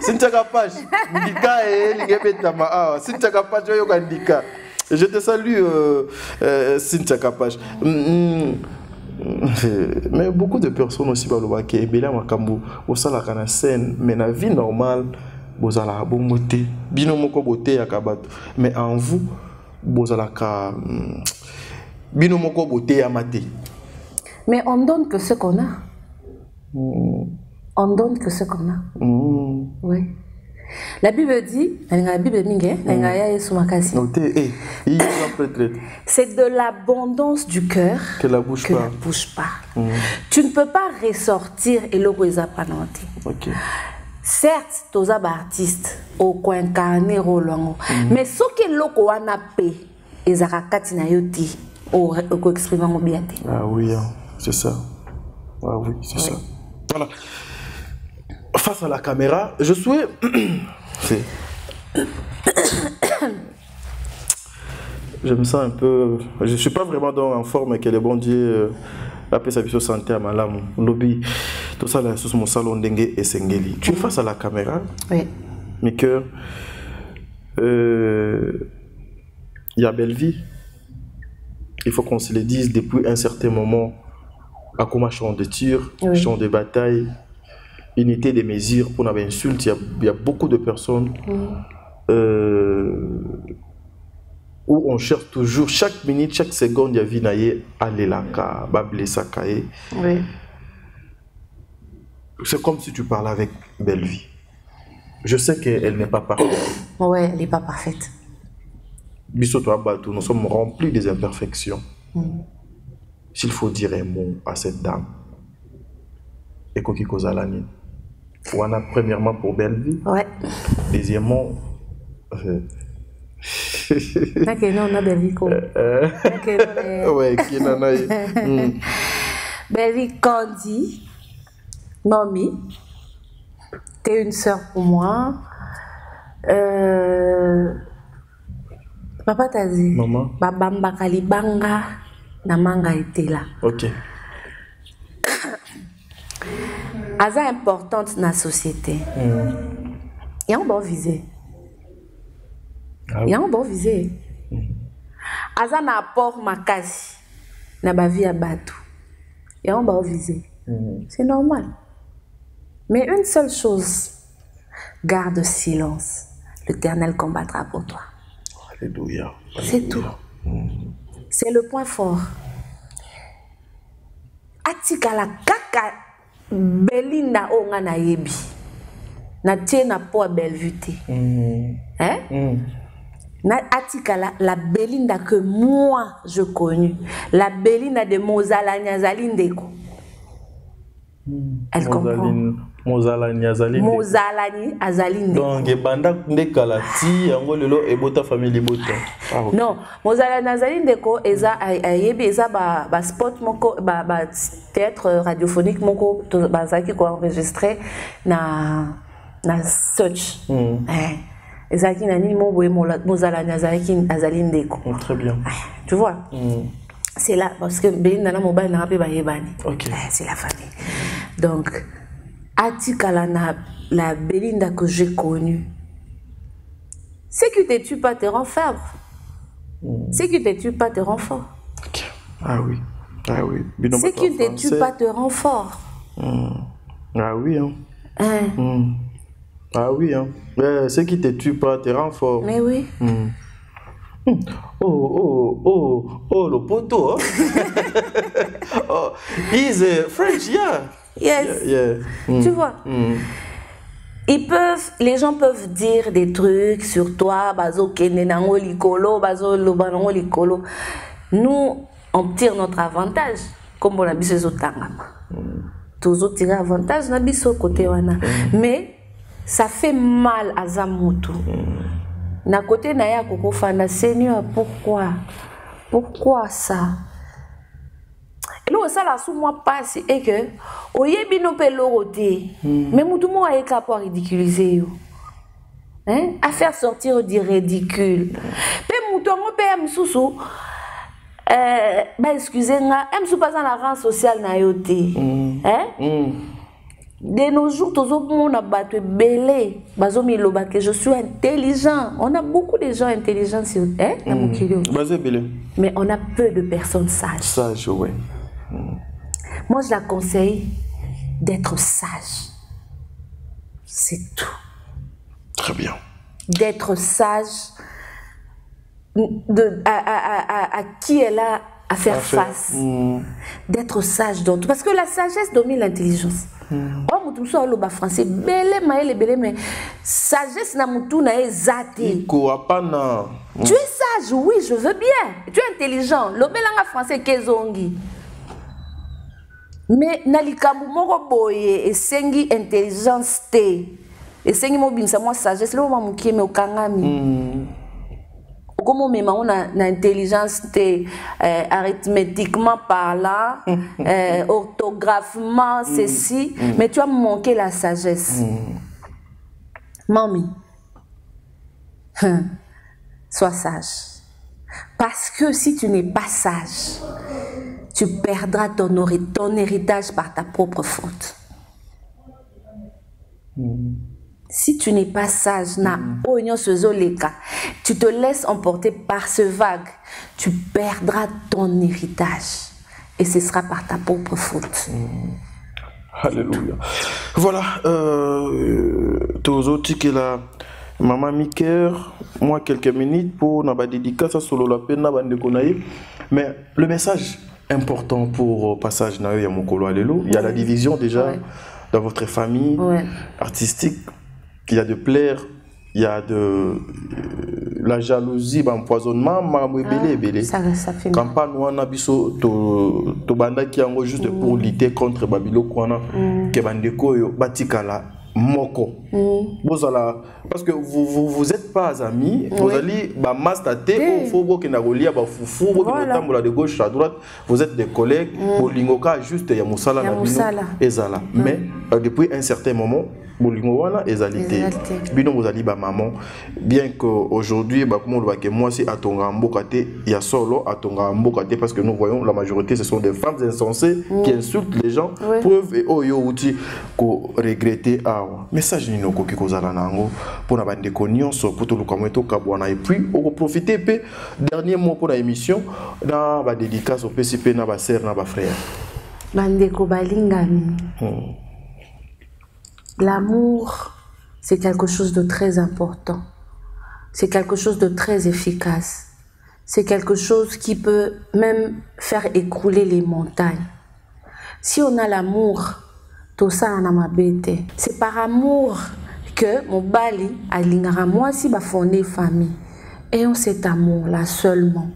Cynthia Kapache. Ndika et Lingebetama. Ah, Cynthia Kapache, Ndika. Je te salue, Cynthia Kapache. Mais beaucoup de personnes aussi parlent que Bela Makambu au salaka na scène mais la vie normale bozala bomoté bino moko boté ya kabato mais en vous bozala ka bino moko boté ya maté. Mais on donne que ce qu'on a. On donne que ce qu'on a. Oui. La Bible dit, c'est de l'abondance du cœur que la bouche part. Tu ne peux pas ressortir et le okay. Certes, tu es un artiste, au coin carné, mais ce que l'on a payé, ils ont dit, au exprimer bien. Ah oui, c'est ça. Ah oui, c'est ça. Voilà. Face à la caméra, je souhaite. Je me sens un peu. Je ne suis pas vraiment en forme, mais que le bon Dieu la paix, sa vie, santé à ma lame, lobby, tout ça là, sur mon salon dengue et sengeli. Tu es face à la caméra. Oui. Mes cœurs. Il y a belle vie. Il faut qu'on se le dise depuis un certain moment. À comment champ de tir, champ de bataille. Unité des mesures pour une insulte, il y a beaucoup de personnes où on cherche toujours, chaque minute, chaque seconde, il y a Vinaye, Alelaka, Bablesakaye. Oui. C'est comme si tu parlais avec Belle-Vie. Je sais qu'elle n'est pas parfaite. Oui, elle n'est pas parfaite. Bissoto Abatou, nous sommes remplis des imperfections. S'il faut dire un mot à cette dame, et Koki Kozalani, Wana, premièrement pour Belle-Vie. Ouais. Deuxièmement, Ok, non, on a Belle-Vie. Ouais, qui n'en a eu. Belle-Vie, Candy. Mamie, t'es une sœur pour moi. Papa t'a dit, maman, Babamba Kalibanga, Namanga était là. Ok. Aza importante dans la société. Il y a un bon visé. Il y a un bon visé. Aza na apport makasi na ba vie à bateau. Il y a un bon visé. C'est normal. Mais une seule chose, garde silence. L'Éternel combattra pour toi. Alléluia. C'est tout. C'est le point fort. Atikala kaka Belinda onga na yebi. Na tie na po Belle-Vie. Hein? Na atikala la Belinda que moi je connais. La Belinda de Mozala Nyazalindeko. Elle comprend. Mozalani Azalinde. Mozalani Azalinde. Donc, banda ndekala ti yango lelo ebota famille bota. Non, Mozalani Azalindeko eza ayebi eza ba spot moko ba théâtre radiophonique moko ba zaki ko enregistré na search. Ezaki na nini mo boye Mozalani Azalindeko. Très bien. Tu vois? C'est là parce que Belinda na mobile na pe ba yebani. OK. C'est la famille. Donc Atikala la Belinda que j'ai connue. Ce qui te tue pas te rend faible. Ce qui te tue pas te rend fort. Okay. Ah oui. Ah oui. Ce qui te tue pas te rend fort. Ah oui. Hein. Ah oui. Hein. Ce qui te tue pas te rend fort. Mais oui. Oh, le poteau. Oh, he's French, yeah. Yes. Yeah. Tu vois. Les gens peuvent dire des trucs sur toi, bazo kenenango likolo, bazo lobanango likolo. Nous, on tire notre avantage, comme on a dit aux tangama. Tous autres tirent avantage, on a dit au côté wana. Mais ça fait mal à Zamutu. Na côté naya koko fana, Seigneur, pourquoi? Pourquoi ça? Et là, ça la sous moi passe et que au yebi no pe loroté, mais tout le monde est capable de ridiculiser hein, à faire sortir du ridicule. Pe moutongo pe msusu bah excusez-moi, msusu pas dans la rang social na yoté. Hein? De nos jours, tous les gens ont battu belé. Que je suis intelligent. On a beaucoup de gens intelligents sur mais on a peu de personnes sages. Sages, oui. Moi, je la conseille d'être sage. C'est tout. Très bien. D'être sage à qui elle a à faire face. D'être sage dans tout. Parce que la sagesse domine l'intelligence. Oh, mutu so lo ba français belé mais sagesse na mutu na ezati. Ko apana. Tu es sage, oui, je veux bien. Tu es intelligent. Lo belanga français kezongi. Mais na likambu moko boye esengi intelligence te. Esengi mo binsa moi sagesse lo ma mukie me okangami. Comment même on a intelligence arithmétiquement parlant, orthographiquement ceci, mais tu as manqué la sagesse. Mamie, sois sage. Parce que si tu n'es pas sage, tu perdras ton héritage par ta propre faute. Si tu n'es pas sage, tu te laisses emporter par ce vague, tu perdras ton héritage. Et ce sera par ta propre faute. Alléluia. Voilà. Tous autres qui la Maman Miker, moi quelques minutes pour na dédicace à solo la peine na bande konaï. Mais le message important pour passage na ya mokolo alelo, il y a la division déjà dans votre famille artistique, il y a de plaire, il y a de la jalousie, l'empoisonnement, ça fait campagne wana biso to banda ki yango juste pour lutter contre babilo kwana ke bandeko yo batikala moko. Parce que vous êtes pas amis, vous allez mastater, il faut que vous ba foufou, de gauche à droite, vous êtes des collègues, bolingoka juste ya musala na bino ezala. Mais depuis un certain moment bolingo wana ezalité. Bino vous allez ba maman, bien que aujourd'hui comme on voit que moi c'est atonga mbokate, il y a solo atonga mbokate parce que nous voyons la majorité ce sont des femmes insensées qui insultent les gens, preuve et oyo outi ko regretter awa. Message ni noko ki kozala nango pour na bande nyonso pour tout lukamweto kabwana et puis on profiter pe dernier mot pour la émission na ba dédicace au PCP na ba sœur na ba frère. Bande ko balingami. L'amour, c'est quelque chose de très important. C'est quelque chose de très efficace. C'est quelque chose qui peut même faire écrouler les montagnes. Si on a l'amour, tout ça en a ma bête. C'est par amour que mon bali a l'ingara moi si ba fondé famille. Ayons cet amour-là seulement.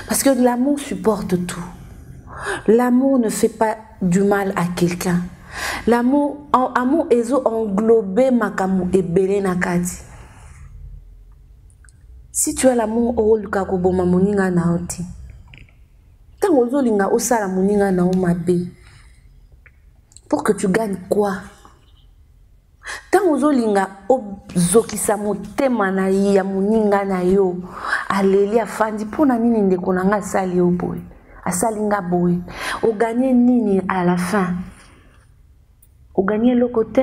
Parce que l'amour supporte tout. L'amour ne fait pas du mal à quelqu'un. L'amour, amour ezo englobé makamu ebele nakati. Si tu as l'amour o luka ko boma moninga na oti. Tango zo linga osala moninga na o mabe. Pour que tu gagnes quoi? Tango zo linga o zokisa motema na ya moninga na yo. Aleli afandi pona nini ndeko nanga sali o boy. Asalinga boy. O gagner nini à la fin? Ou gagner le côté.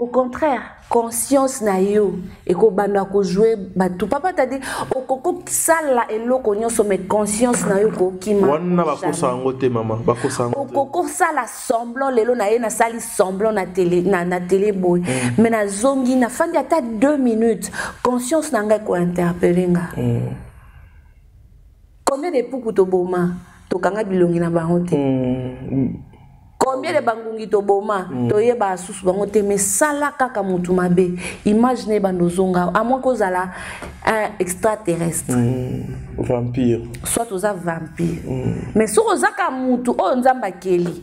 Au contraire, conscience na yo et ko banda ko jouer batu papa t'a dit o koko sala et lo ko nyonso mais conscience na yo ko kima wana ba ko sango te mama ba ko sango o koko sala semblant lelo na ye na sali semblant na télé boy mais na zongi na fandi ata 2 minutes conscience na nga ko interpeller nga combien de pouku to boma to kanga bilongi na bango te combien de bangungi to boma to yeba susu bango te mais sala kaka mutu mabe imaginez bandozonga à moins que zala un extraterrestre vampire soit oza vampire mais so ozaka mutu o nzamba keli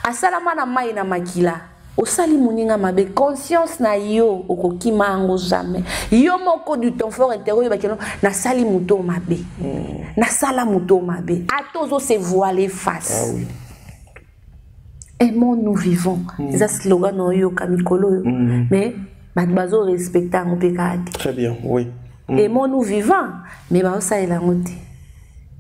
asalama na mai na makila osali muninga mabe conscience na yo okokima ango jamais yo moko du ton fort intérieur bakelo na sali muto mabe na sala muto mabe atozo se voiler face. Ah oui. Aimons, nous vivons. C'est un slogan mais bazo respecter un pecado. Très bien, oui. Aimons, nous vivons, mais ça est la honte.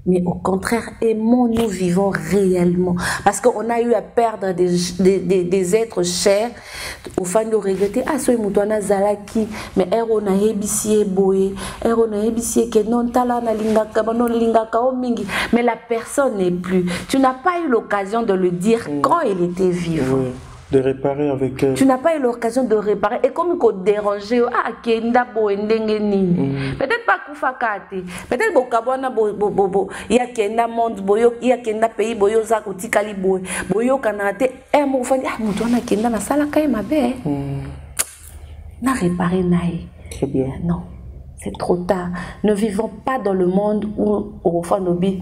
Mais au contraire, aimons, nous vivons réellement. Parce qu'on a eu à perdre des êtres chers au fin de regretter. Ah, ce moutouana zalaki, mais on a ébissé boé, on a ébissé que non tala na lingaka, non lingaka o mingi. Mais la personne n'est plus. Tu n'as pas eu l'occasion de le dire quand il était vivant. Oui. De réparer avec elle. Tu n'as pas eu l'occasion de réparer. Et comme il faut déranger, ah, kenda boendengeni. Peut-être pas koufakate. Peut-être bokabwana bo. Il y a kenda monde boyo, il y a kenda pays boyo zakuti kali boy. Boyo kanate. Eh mon fani, ah moutouana kenda na sala kay mabe. Na réparer naï. Très bien. Non, c'est trop tard. Ne vivons pas dans le monde où au fond nobi.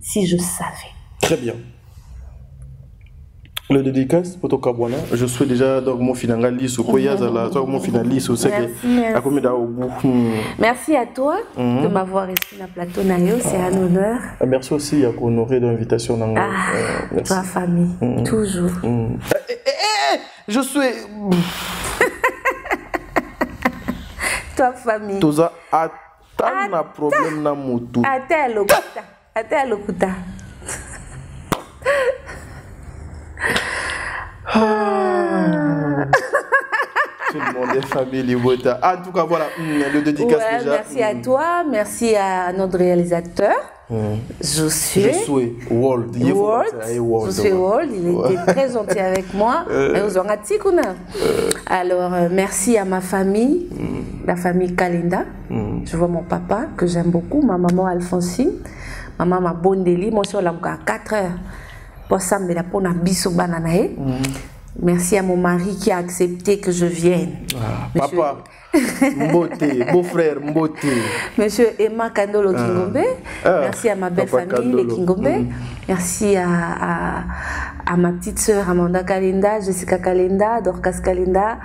Si je savais. Très bien. Le dédicace pour Kabwana, je suis déjà dans mon finaliste au mon finaliste au Merci à toi de m'avoir reçu dans le plateau Nayo, c'est un honneur. Merci aussi à honorer l'invitation dans toi famille, toujours. Je suis toi famille. Toza atana problème na mutu. Ate lokuta. Tout le monde est famille. En tout cas, voilà, le dédicace déjà. Merci à toi, merci à notre réalisateur. Josué World. Josué World, il était très gentil avec moi. Alors, merci à ma famille, la famille Kalinda. Je vois mon papa, que j'aime beaucoup, ma maman Alphonsine, ma maman Bondeli, moi je suis là à 4 heures pour samedi pour na biso bananae. Merci à mon mari qui a accepté que je vienne. Papa, Mbote, beau-frère Mbote. Monsieur Emma Kandolo Kingombe. Merci à ma belle famille, les Kingombe. Merci à ma petite sœur Amanda Kalinda, Jessica Kalinda, Dorcas Kalinda,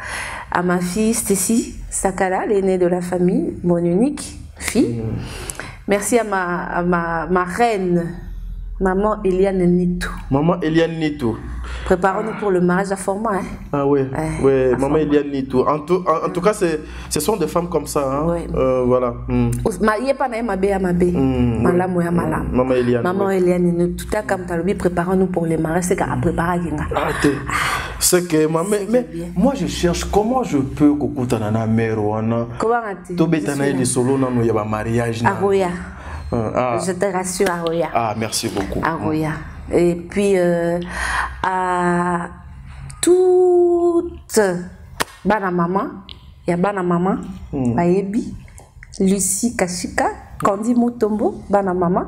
à ma fille Stacy Sakala, l'aînée de la famille, mon unique fille. Merci à ma reine, maman Eliane Nitou. Maman Eliane Nitou. Préparons-nous pour le mariage à format. Hein. Ah ouais, ouais, maman Eliane Nitou. En tout cas, ce sont des femmes comme ça. Hein. Ouais. Voilà. Maman Eliane. Maman Eliane Nitou. Tout à comme tu préparons-nous pour le mariage. C'est qu'à préparer. C'est que mais moi je cherche comment je peux kokutana na meroana. Comment tu? Tobetana les solo na no yaba mariage na. Aroya. Je te rassure, Aroya. Ah, merci beaucoup. Aroya. Et puis à toute bana maman, il y a bana maman, Bayebi, Lucie Kashika, Candy Mutombo, bana maman.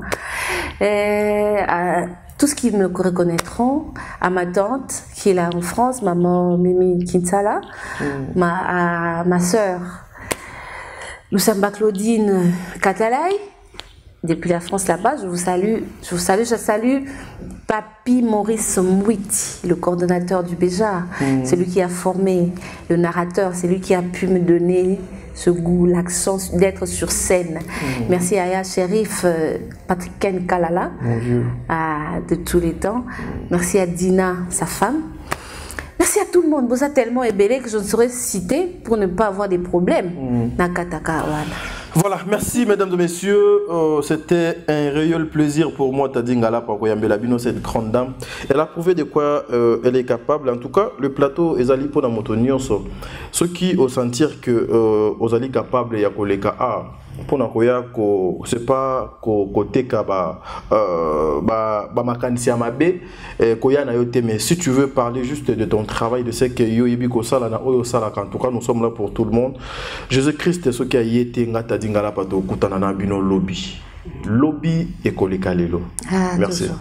Et à tous qui me reconnaîtront, à ma tante qui est là en France, maman Mimi Kinsala, à ma soeur Lusamba Claudine Katalay. Depuis la France là-bas, je salue Papi Maurice Mouiti, le coordonnateur du Béja, celui qui a formé le narrateur, c'est lui qui a pu me donner ce goût, l'accent d'être sur scène. Merci à Aya Sherif, Patrick Ken Kalala, de tous les temps. Merci à Dina, sa femme. Merci à tout le monde. Vous êtes tellement ébellé que je ne saurais citer pour ne pas avoir des problèmes. Nakataka Wana. Voilà, merci mesdames et messieurs. C'était un réel plaisir pour moi, Tadingala Pakoyambela Bino, cette grande dame. Elle a prouvé de quoi elle est capable. En tout cas, le plateau Ezali pour la motonioso. Ceux qui ont sentir que Ozali capable ya koleka a pour nakoya ko c'est pas côté kaba makanisi amabe koya na yote, mais si tu veux parler juste de ton travail, de ce que yo yebi ko sala na oyo sala, en tout cas nous sommes là pour tout le monde. Jésus-Christ ce qui a été ngata dingala pato kutana na bino lobby et koleka lelo. Merci.